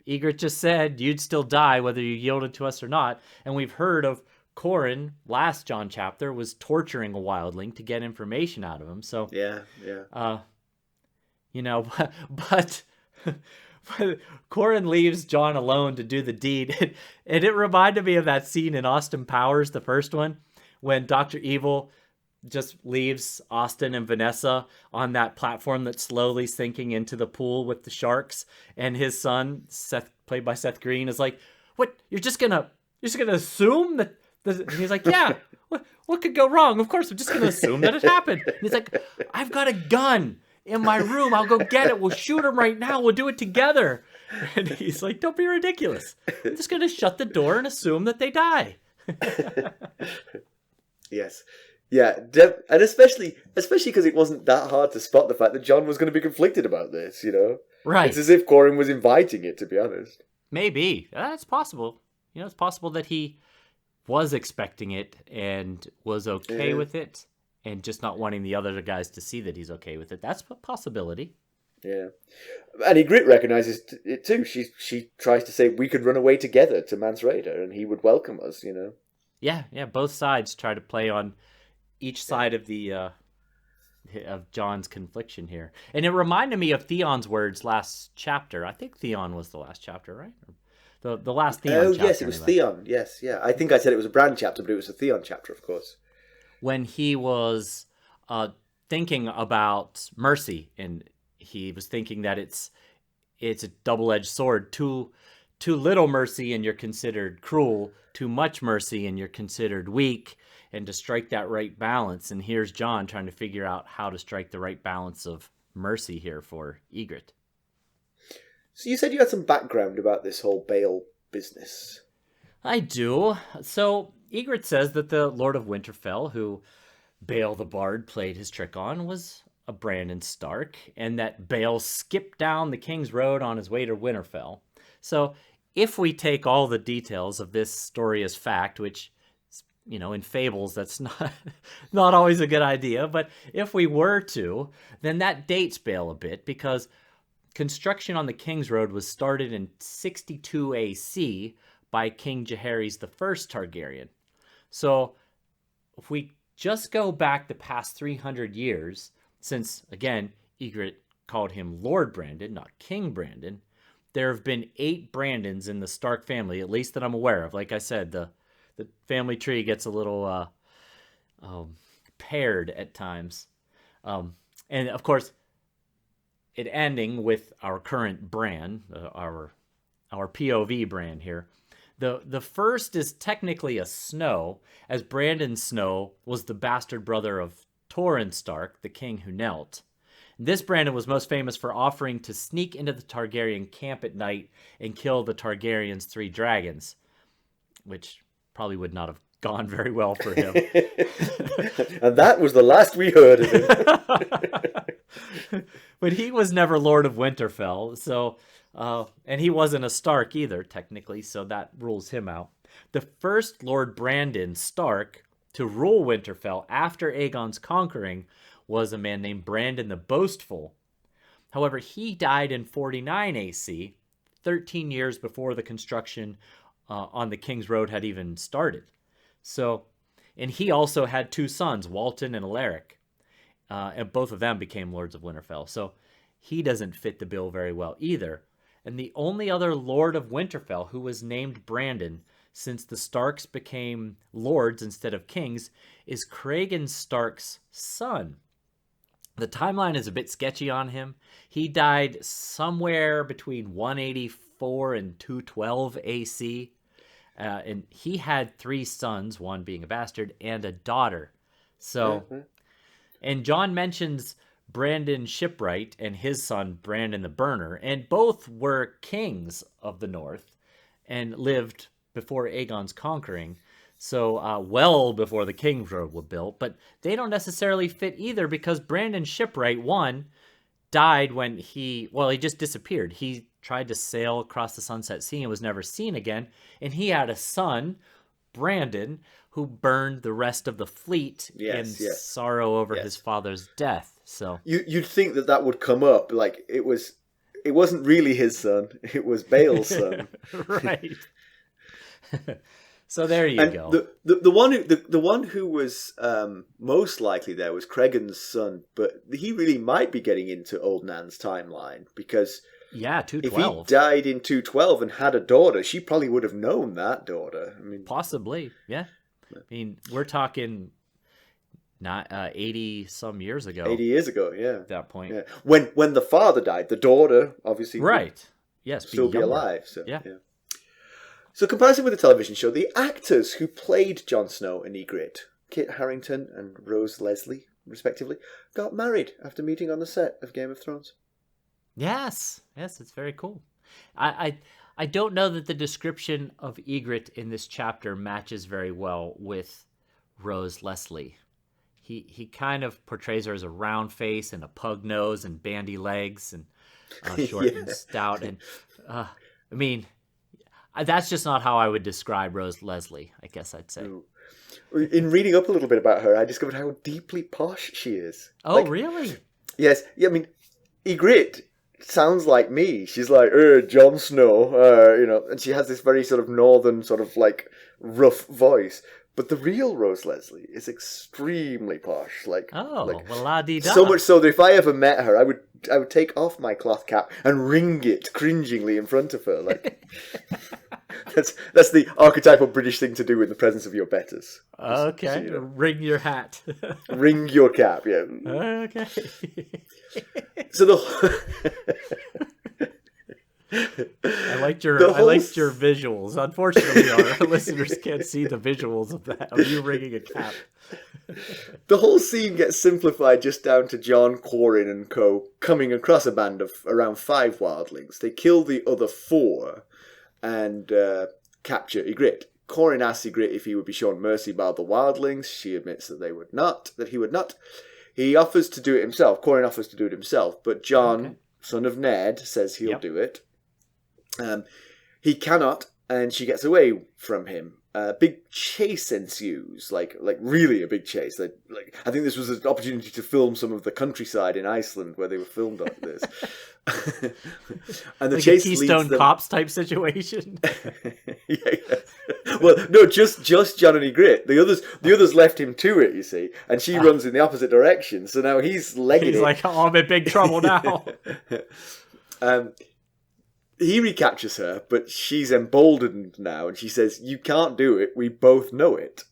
Ygritte just said, you'd still die whether you yielded to us or not. And we've heard of Qhorin, last Jon chapter, was torturing a Wildling to get information out of him. So yeah. But Qhorin leaves Jon alone to do the deed. And it reminded me of that scene in Austin Powers, the first one, when Dr. Evil just leaves Austin and Vanessa on that platform that's slowly sinking into the pool with the sharks. And his son, Seth, played by Seth Green, is like, "What? You're just gonna assume that?" And he's like, "Yeah, what could go wrong? Of course, I'm just gonna assume that it happened." And he's like, "I've got a gun in my room. I'll go get it. We'll shoot him right now. We'll do it together." And he's like, "Don't be ridiculous. I'm just going to shut the door and assume that they die." Yes. Yeah. And especially because it wasn't that hard to spot the fact that Jon was going to be conflicted about this, you know? Right. It's as if Qhorin was inviting it, to be honest. Maybe. That's possible. It's possible that he was expecting it and was okay with it, and just not wanting the other guys to see that he's okay with it. That's a possibility. Yeah. And Ygritte recognises it too. She tries to say we could run away together to Mance Rayder and he would welcome us, you know? Yeah. Both sides try to play on each side of the of Jon's confliction here. And it reminded me of Theon's words last chapter. I think Theon was the last chapter, right? The last Theon chapter. Oh, yes, it was anyway. Theon. Yes, yeah. I think I said it was a Bran chapter, but it was a Theon chapter, of course. When he was thinking about mercy, and he was thinking that it's a double-edged sword. Too little mercy and you're considered cruel. Too much mercy and you're considered weak. And to strike that right balance. And here's Jon trying to figure out how to strike the right balance of mercy here for Ygritte. So you said you had some background about this whole Bael business. I do. So Ygritte says that the Lord of Winterfell, who Bael the Bard played his trick on, was a Brandon Stark, and that Bael skipped down the King's Road on his way to Winterfell. So if we take all the details of this story as fact, which, in fables, that's not always a good idea, but if we were to, then that dates Bael a bit, because construction on the King's Road was started in 62 AC by King Jaehaerys I Targaryen. So if we just go back the past 300 years, since, again, Ygritte called him Lord Brandon, not King Brandon, there have been 8 Brandons in the Stark family, at least that I'm aware of. Like I said, the family tree gets a little paired at times. And, of course, it ending with our current brand, our POV brand here. The first is technically a Snow, as Brandon Snow was the bastard brother of Qhorin Stark, the king who knelt. This Brandon was most famous for offering to sneak into the Targaryen camp at night and kill the Targaryens' 3 dragons, which probably would not have gone very well for him. And that was the last we heard of him. But he was never Lord of Winterfell, so and he wasn't a Stark either, technically, so that rules him out. The first Lord Brandon Stark to rule Winterfell after Aegon's conquering was a man named Brandon the Boastful. However, he died in 49 AC, 13 years before the construction on the King's Road had even started. So, and he also had 2 sons, Walton and Alaric, and both of them became Lords of Winterfell. So he doesn't fit the bill very well either. And the only other Lord of Winterfell who was named Brandon since the Starks became lords instead of kings is Cragen Stark's son. The timeline is a bit sketchy on him. He died somewhere between 184 and 212 AC. And he had 3 sons, one being a bastard, and a daughter. So, and Jon mentions Brandon Shipwright and his son Brandon the Burner, and both were kings of the North and lived before Aegon's conquering, so well before the King's Road was built. But they don't necessarily fit either, because Brandon Shipwright, one, died when he just disappeared. He tried to sail across the Sunset Sea and was never seen again, and he had a son, Brandon, who burned the rest of the fleet in sorrow over his father's death. So you'd think that would come up, like it wasn't really his son, it was Bael's son. Right. So there you go. The one who was most likely there was Cregan's son, but he really might be getting into Old Nan's timeline, because 212. If he died in 212 and had a daughter, she probably would have known that daughter. I mean, possibly, yeah. I mean, we're talking not 80 some years ago. 80 years ago, yeah. At that point, yeah. When the father died, the daughter obviously right, still be alive. So yeah. So comparison with the television show, the actors who played Jon Snow and Ygritte, Kit Harington and Rose Leslie, respectively, got married after meeting on the set of Game of Thrones. Yes, it's very cool. I don't know that the description of Ygritte in this chapter matches very well with Rose Leslie. He kind of portrays her as a round face and a pug nose and bandy legs and short and stout. And I mean, that's just not how I would describe Rose Leslie, I guess I'd say. In reading up a little bit about her, I discovered how deeply posh she is. Oh, really? Yes. Yeah, I mean, Ygritte sounds like me. She's like, Jon Snow, and she has this very sort of northern, sort of like rough voice. But the real Rose Leslie is extremely posh. Well, la-dee-da. So much so that if I ever met her, I would take off my cloth cap and ring it cringingly in front of her. Like that's the archetypal British thing to do in the presence of your betters. Okay, ring your hat. Ring your cap, yeah. Okay. So I liked your The whole visuals. Unfortunately, our listeners can't see the visuals of you ringing a cap. The whole scene gets simplified just down to Jon, Qhorin, and co. coming across a band of around 5 wildlings. They kill the other 4 and capture Ygritte. Qhorin asks Ygritte if he would be shown mercy by the wildlings. She admits that he would not. He offers to do it himself. Qhorin offers to do it himself, but Jon, son of Ned, says he'll do it. He cannot, and she gets away from him. Big chase ensues, like really a big chase. Like I think this was an opportunity to film some of the countryside in Iceland where they were filmed like this. And the like chase a Keystone leads them... Cops type situation. yeah. Well, no, just Jon and Ygritte. The others left him to it, you see, and she runs in the opposite direction. So now he's legging it. He's like, oh, I'm in big trouble now. He recaptures her, but she's emboldened now, and she says, "You can't do it. We both know it."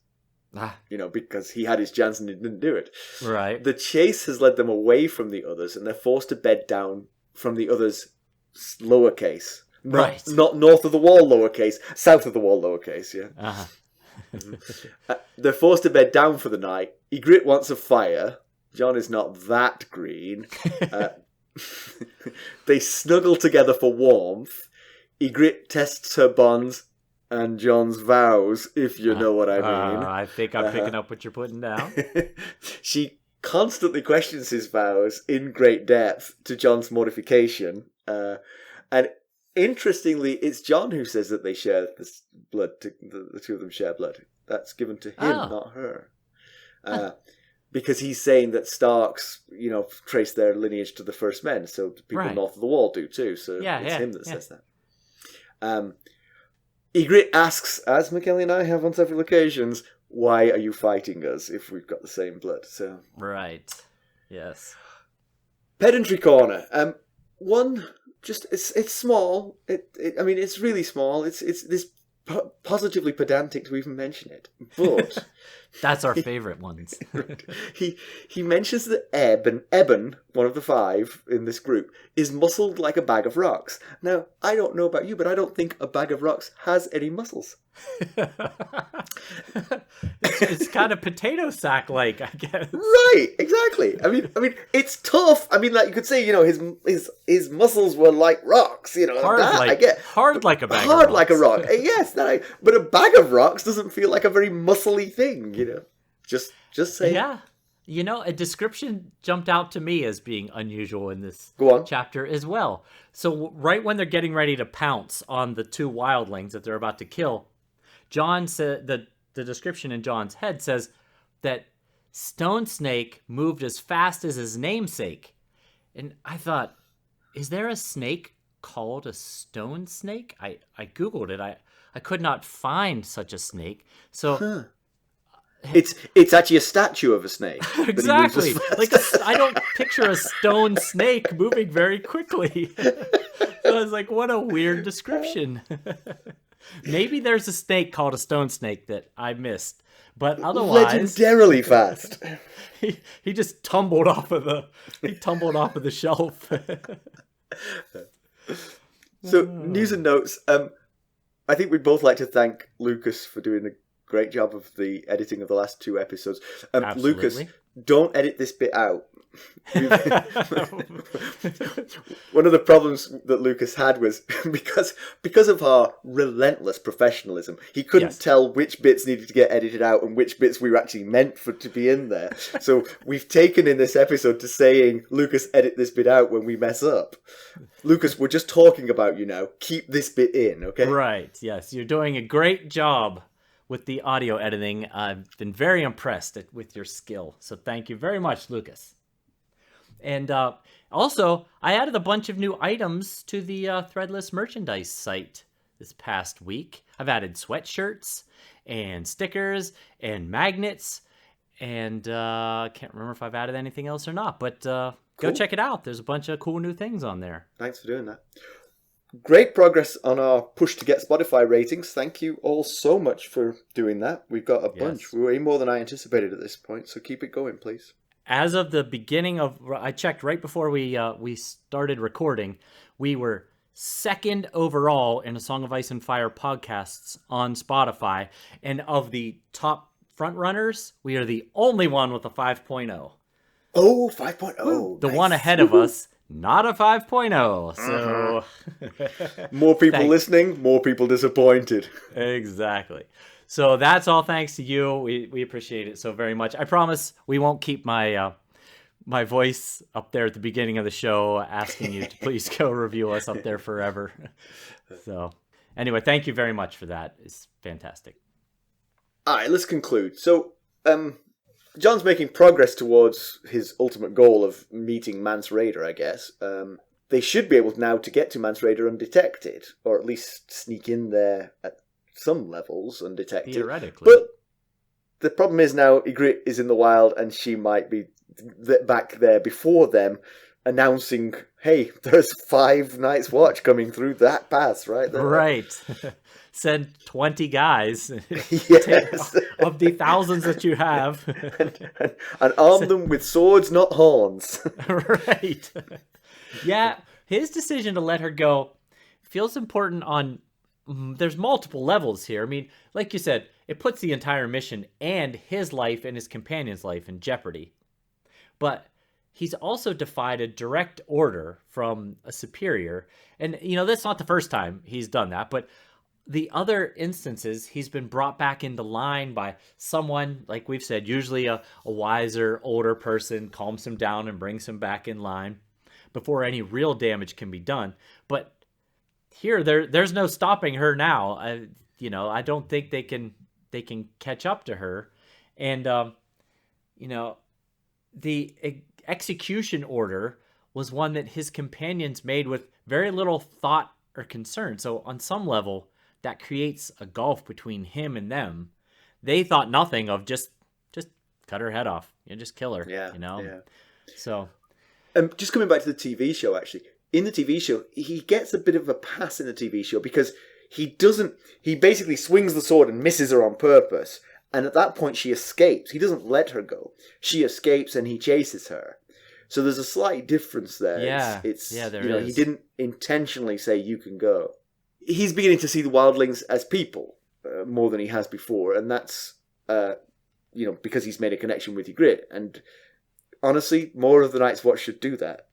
Because he had his chance and he didn't do it. Right. The chase has led them away from the others, and they're forced to bed down from the others' lowercase. Right. Not north of the wall lowercase, south of the wall lowercase, yeah. Uh-huh. They're forced to bed down for the night. Ygritte wants a fire. Jon is not that green. They snuggle together for warmth. Ygritte tests her bonds and Jon's vows, if you know what I mean. I think I'm picking up what you're putting down. She constantly questions his vows in great depth to Jon's mortification. And interestingly, it's Jon who says that they share this blood. The two of them share blood. That's given to him, not her. Because he's saying that Starks, trace their lineage to the first men, so people north of the wall do too. So it's him that says that. Ygritte asks, as McKelly and I have on several occasions, why are you fighting us if we've got the same blood? So right, yes. Pedantry corner. It's small. It's really small. It's this positively pedantic to even mention it, but. That's our favorite ones. He mentions that Eben, one of the 5 in this group, is muscled like a bag of rocks. Now, I don't know about you, but I don't think a bag of rocks has any muscles. it's kind of potato sack-like, I guess. Right, exactly. I mean, it's tough. I mean, like you could say, his muscles were like rocks. Hard like a bag. Hard of like a rocks. rock. Yes, but a bag of rocks doesn't feel like a very muscly thing. Just say. Yeah. A description jumped out to me as being unusual in this chapter as well. So right when they're getting ready to pounce on the 2 wildlings that they're about to kill, Jon said the description in Jon's head says that Stonesnake moved as fast as his namesake. And I thought, is there a snake called a stone snake? I Googled it. I could not find such a snake. So it's actually a statue of a snake. Exactly. I don't picture a stone snake moving very quickly. I was like, what a weird description. Maybe there's a snake called a stone snake that I missed, but otherwise, legendarily fast. He just tumbled off of the shelf. So, news and notes. I think we'd both like to thank Lucas for doing a great job of the editing of the last 2 episodes. Lucas, don't edit this bit out. One of the problems that Lucas had was because of our relentless professionalism, he couldn't tell which bits needed to get edited out and which bits we were actually meant to be in there. So we've taken in this episode to saying, Lucas, edit this bit out when we mess up. Lucas, we're just talking about you now. Keep this bit in, okay? Right, yes. You're doing a great job with the audio editing. I've been very impressed with your skill. So thank you very much, Lucas. And also, I added a bunch of new items to the Threadless merchandise site this past week. I've added sweatshirts and stickers and magnets. And can't remember if I've added anything else or not. But go check it out. There's a bunch of cool new things on there. Thanks for doing that. Great progress on our push to get Spotify ratings. Thank you all so much for doing that. We've got a bunch. We're way more than I anticipated at this point. So keep it going, please. As of the beginning of, I checked right before we started recording, we were second overall in a Song of Ice and Fire podcasts on Spotify. And of the top front runners, we are the only one with a 5.0. Oh, 5.0. The Nice. one ahead of us, not a 5.0. So more people listening, more people disappointed. Exactly. So that's all thanks to you. We appreciate it so very much. I promise we won't keep my my voice up there at the beginning of the show asking you to please go review us up there forever. So anyway, thank you very much for that. It's fantastic. All right, let's conclude. So, Jon's making progress towards his ultimate goal of meeting Mance Rayder, I guess. They should be able now to get to Mance Rayder undetected, or at least sneak in there at some levels undetected. Theoretically. But the problem is now Ygritte is in the wild and she might be back there before them, announcing, hey, there's 5 Night's Watch coming through that pass right there. Right. Send 20 guys Yes. of the thousands that you have. and arm them with swords, not horns. Right. Yeah, his decision to let her go feels important on... There's multiple levels here. I mean, like you said, it puts the entire mission and his life and his companion's life in jeopardy. But he's also defied a direct order from a superior. And, that's not the first time he's done that. But the other instances, he's been brought back into line by someone, like we've said, usually a wiser, older person, calms him down and brings him back in line before any real damage can be done. But here, there's no stopping her now. I don't think they can catch up to her. And, the execution order was one that his companions made with very little thought or concern. So on some level, that creates a gulf between him and them. They thought nothing of just cut her head off. Just kill her. Yeah. So, just coming back to the TV show, actually, in the TV show, he gets a bit of a pass in the TV show because he basically swings the sword and misses her on purpose. And at that point, she escapes. He doesn't let her go. She escapes and he chases her. So there's a slight difference there. Yeah, there is. He didn't intentionally say, you can go. He's beginning to see the Wildlings as people more than he has before. And that's, because he's made a connection with Ygritte. And honestly, more of the Night's Watch should do that.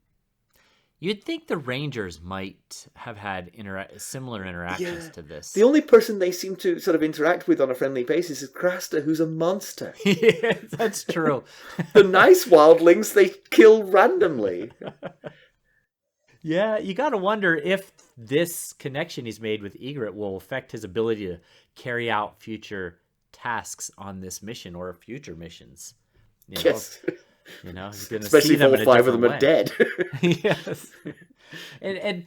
You'd think the Rangers might have had similar interactions to this. The only person they seem to sort of interact with on a friendly basis is Crasta, who's a monster. Yeah, that's true. The nice Wildlings they kill randomly. Yeah, you got to wonder if this connection he's made with Ygritte will affect his ability to carry out future tasks on this mission or future missions. Yes. He's going to especially see them if all 5 of them are dead. Yes. And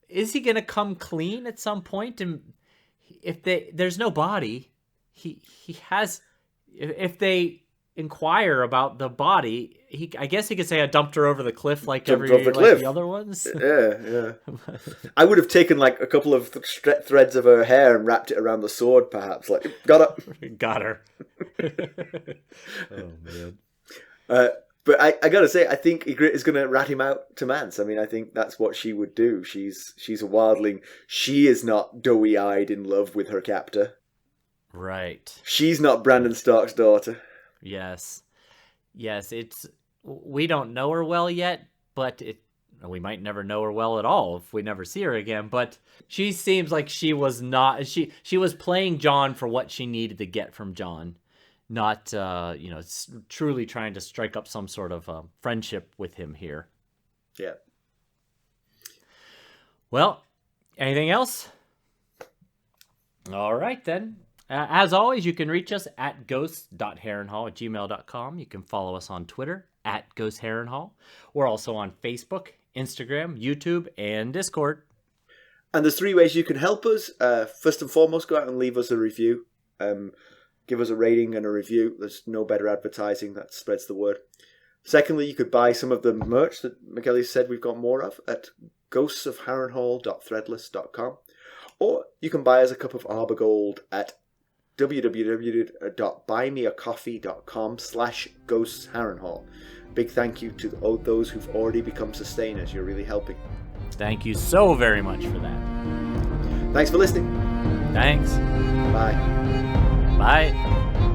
is he going to come clean at some point? And if there's no body, he has. If they inquire about the body, I guess he could say I dumped her over the cliff like the other ones. Yeah. I would have taken like a couple of threads of her hair and wrapped it around the sword, perhaps. Like, got her. Got her. Oh man. But I gotta say, I think Ygritte is gonna rat him out to Mance. I mean, I think that's what she would do. She's a wildling. She is not doughy-eyed in love with her captor. Right. She's not Brandon Stark's daughter. Yes. We don't know her well yet, but we might never know her well at all if we never see her again. But she seems like she was not. She was playing Jon for what she needed to get from Jon. Not, truly trying to strike up some sort of friendship with him here. Yeah. Well, anything else? All right, then. As always, you can reach us at ghosts.harrenhall@gmail.com. You can follow us on Twitter @ghostharrenhall. We're also on Facebook, Instagram, YouTube, and Discord. And there's 3 ways you can help us. First and foremost, go out and leave us a review. Give us a rating and a review. There's no better advertising. That spreads the word. Secondly, you could buy some of the merch that Miguel said we've got more of at ghostsofharrenhall.threadless.com. Or you can buy us a cup of Arbor Gold at www.buymeacoffee.com/ghostsharrenhall. Big thank you to those who've already become sustainers. You're really helping. Thank you so very much for that. Thanks for listening. Thanks. Bye. Bye.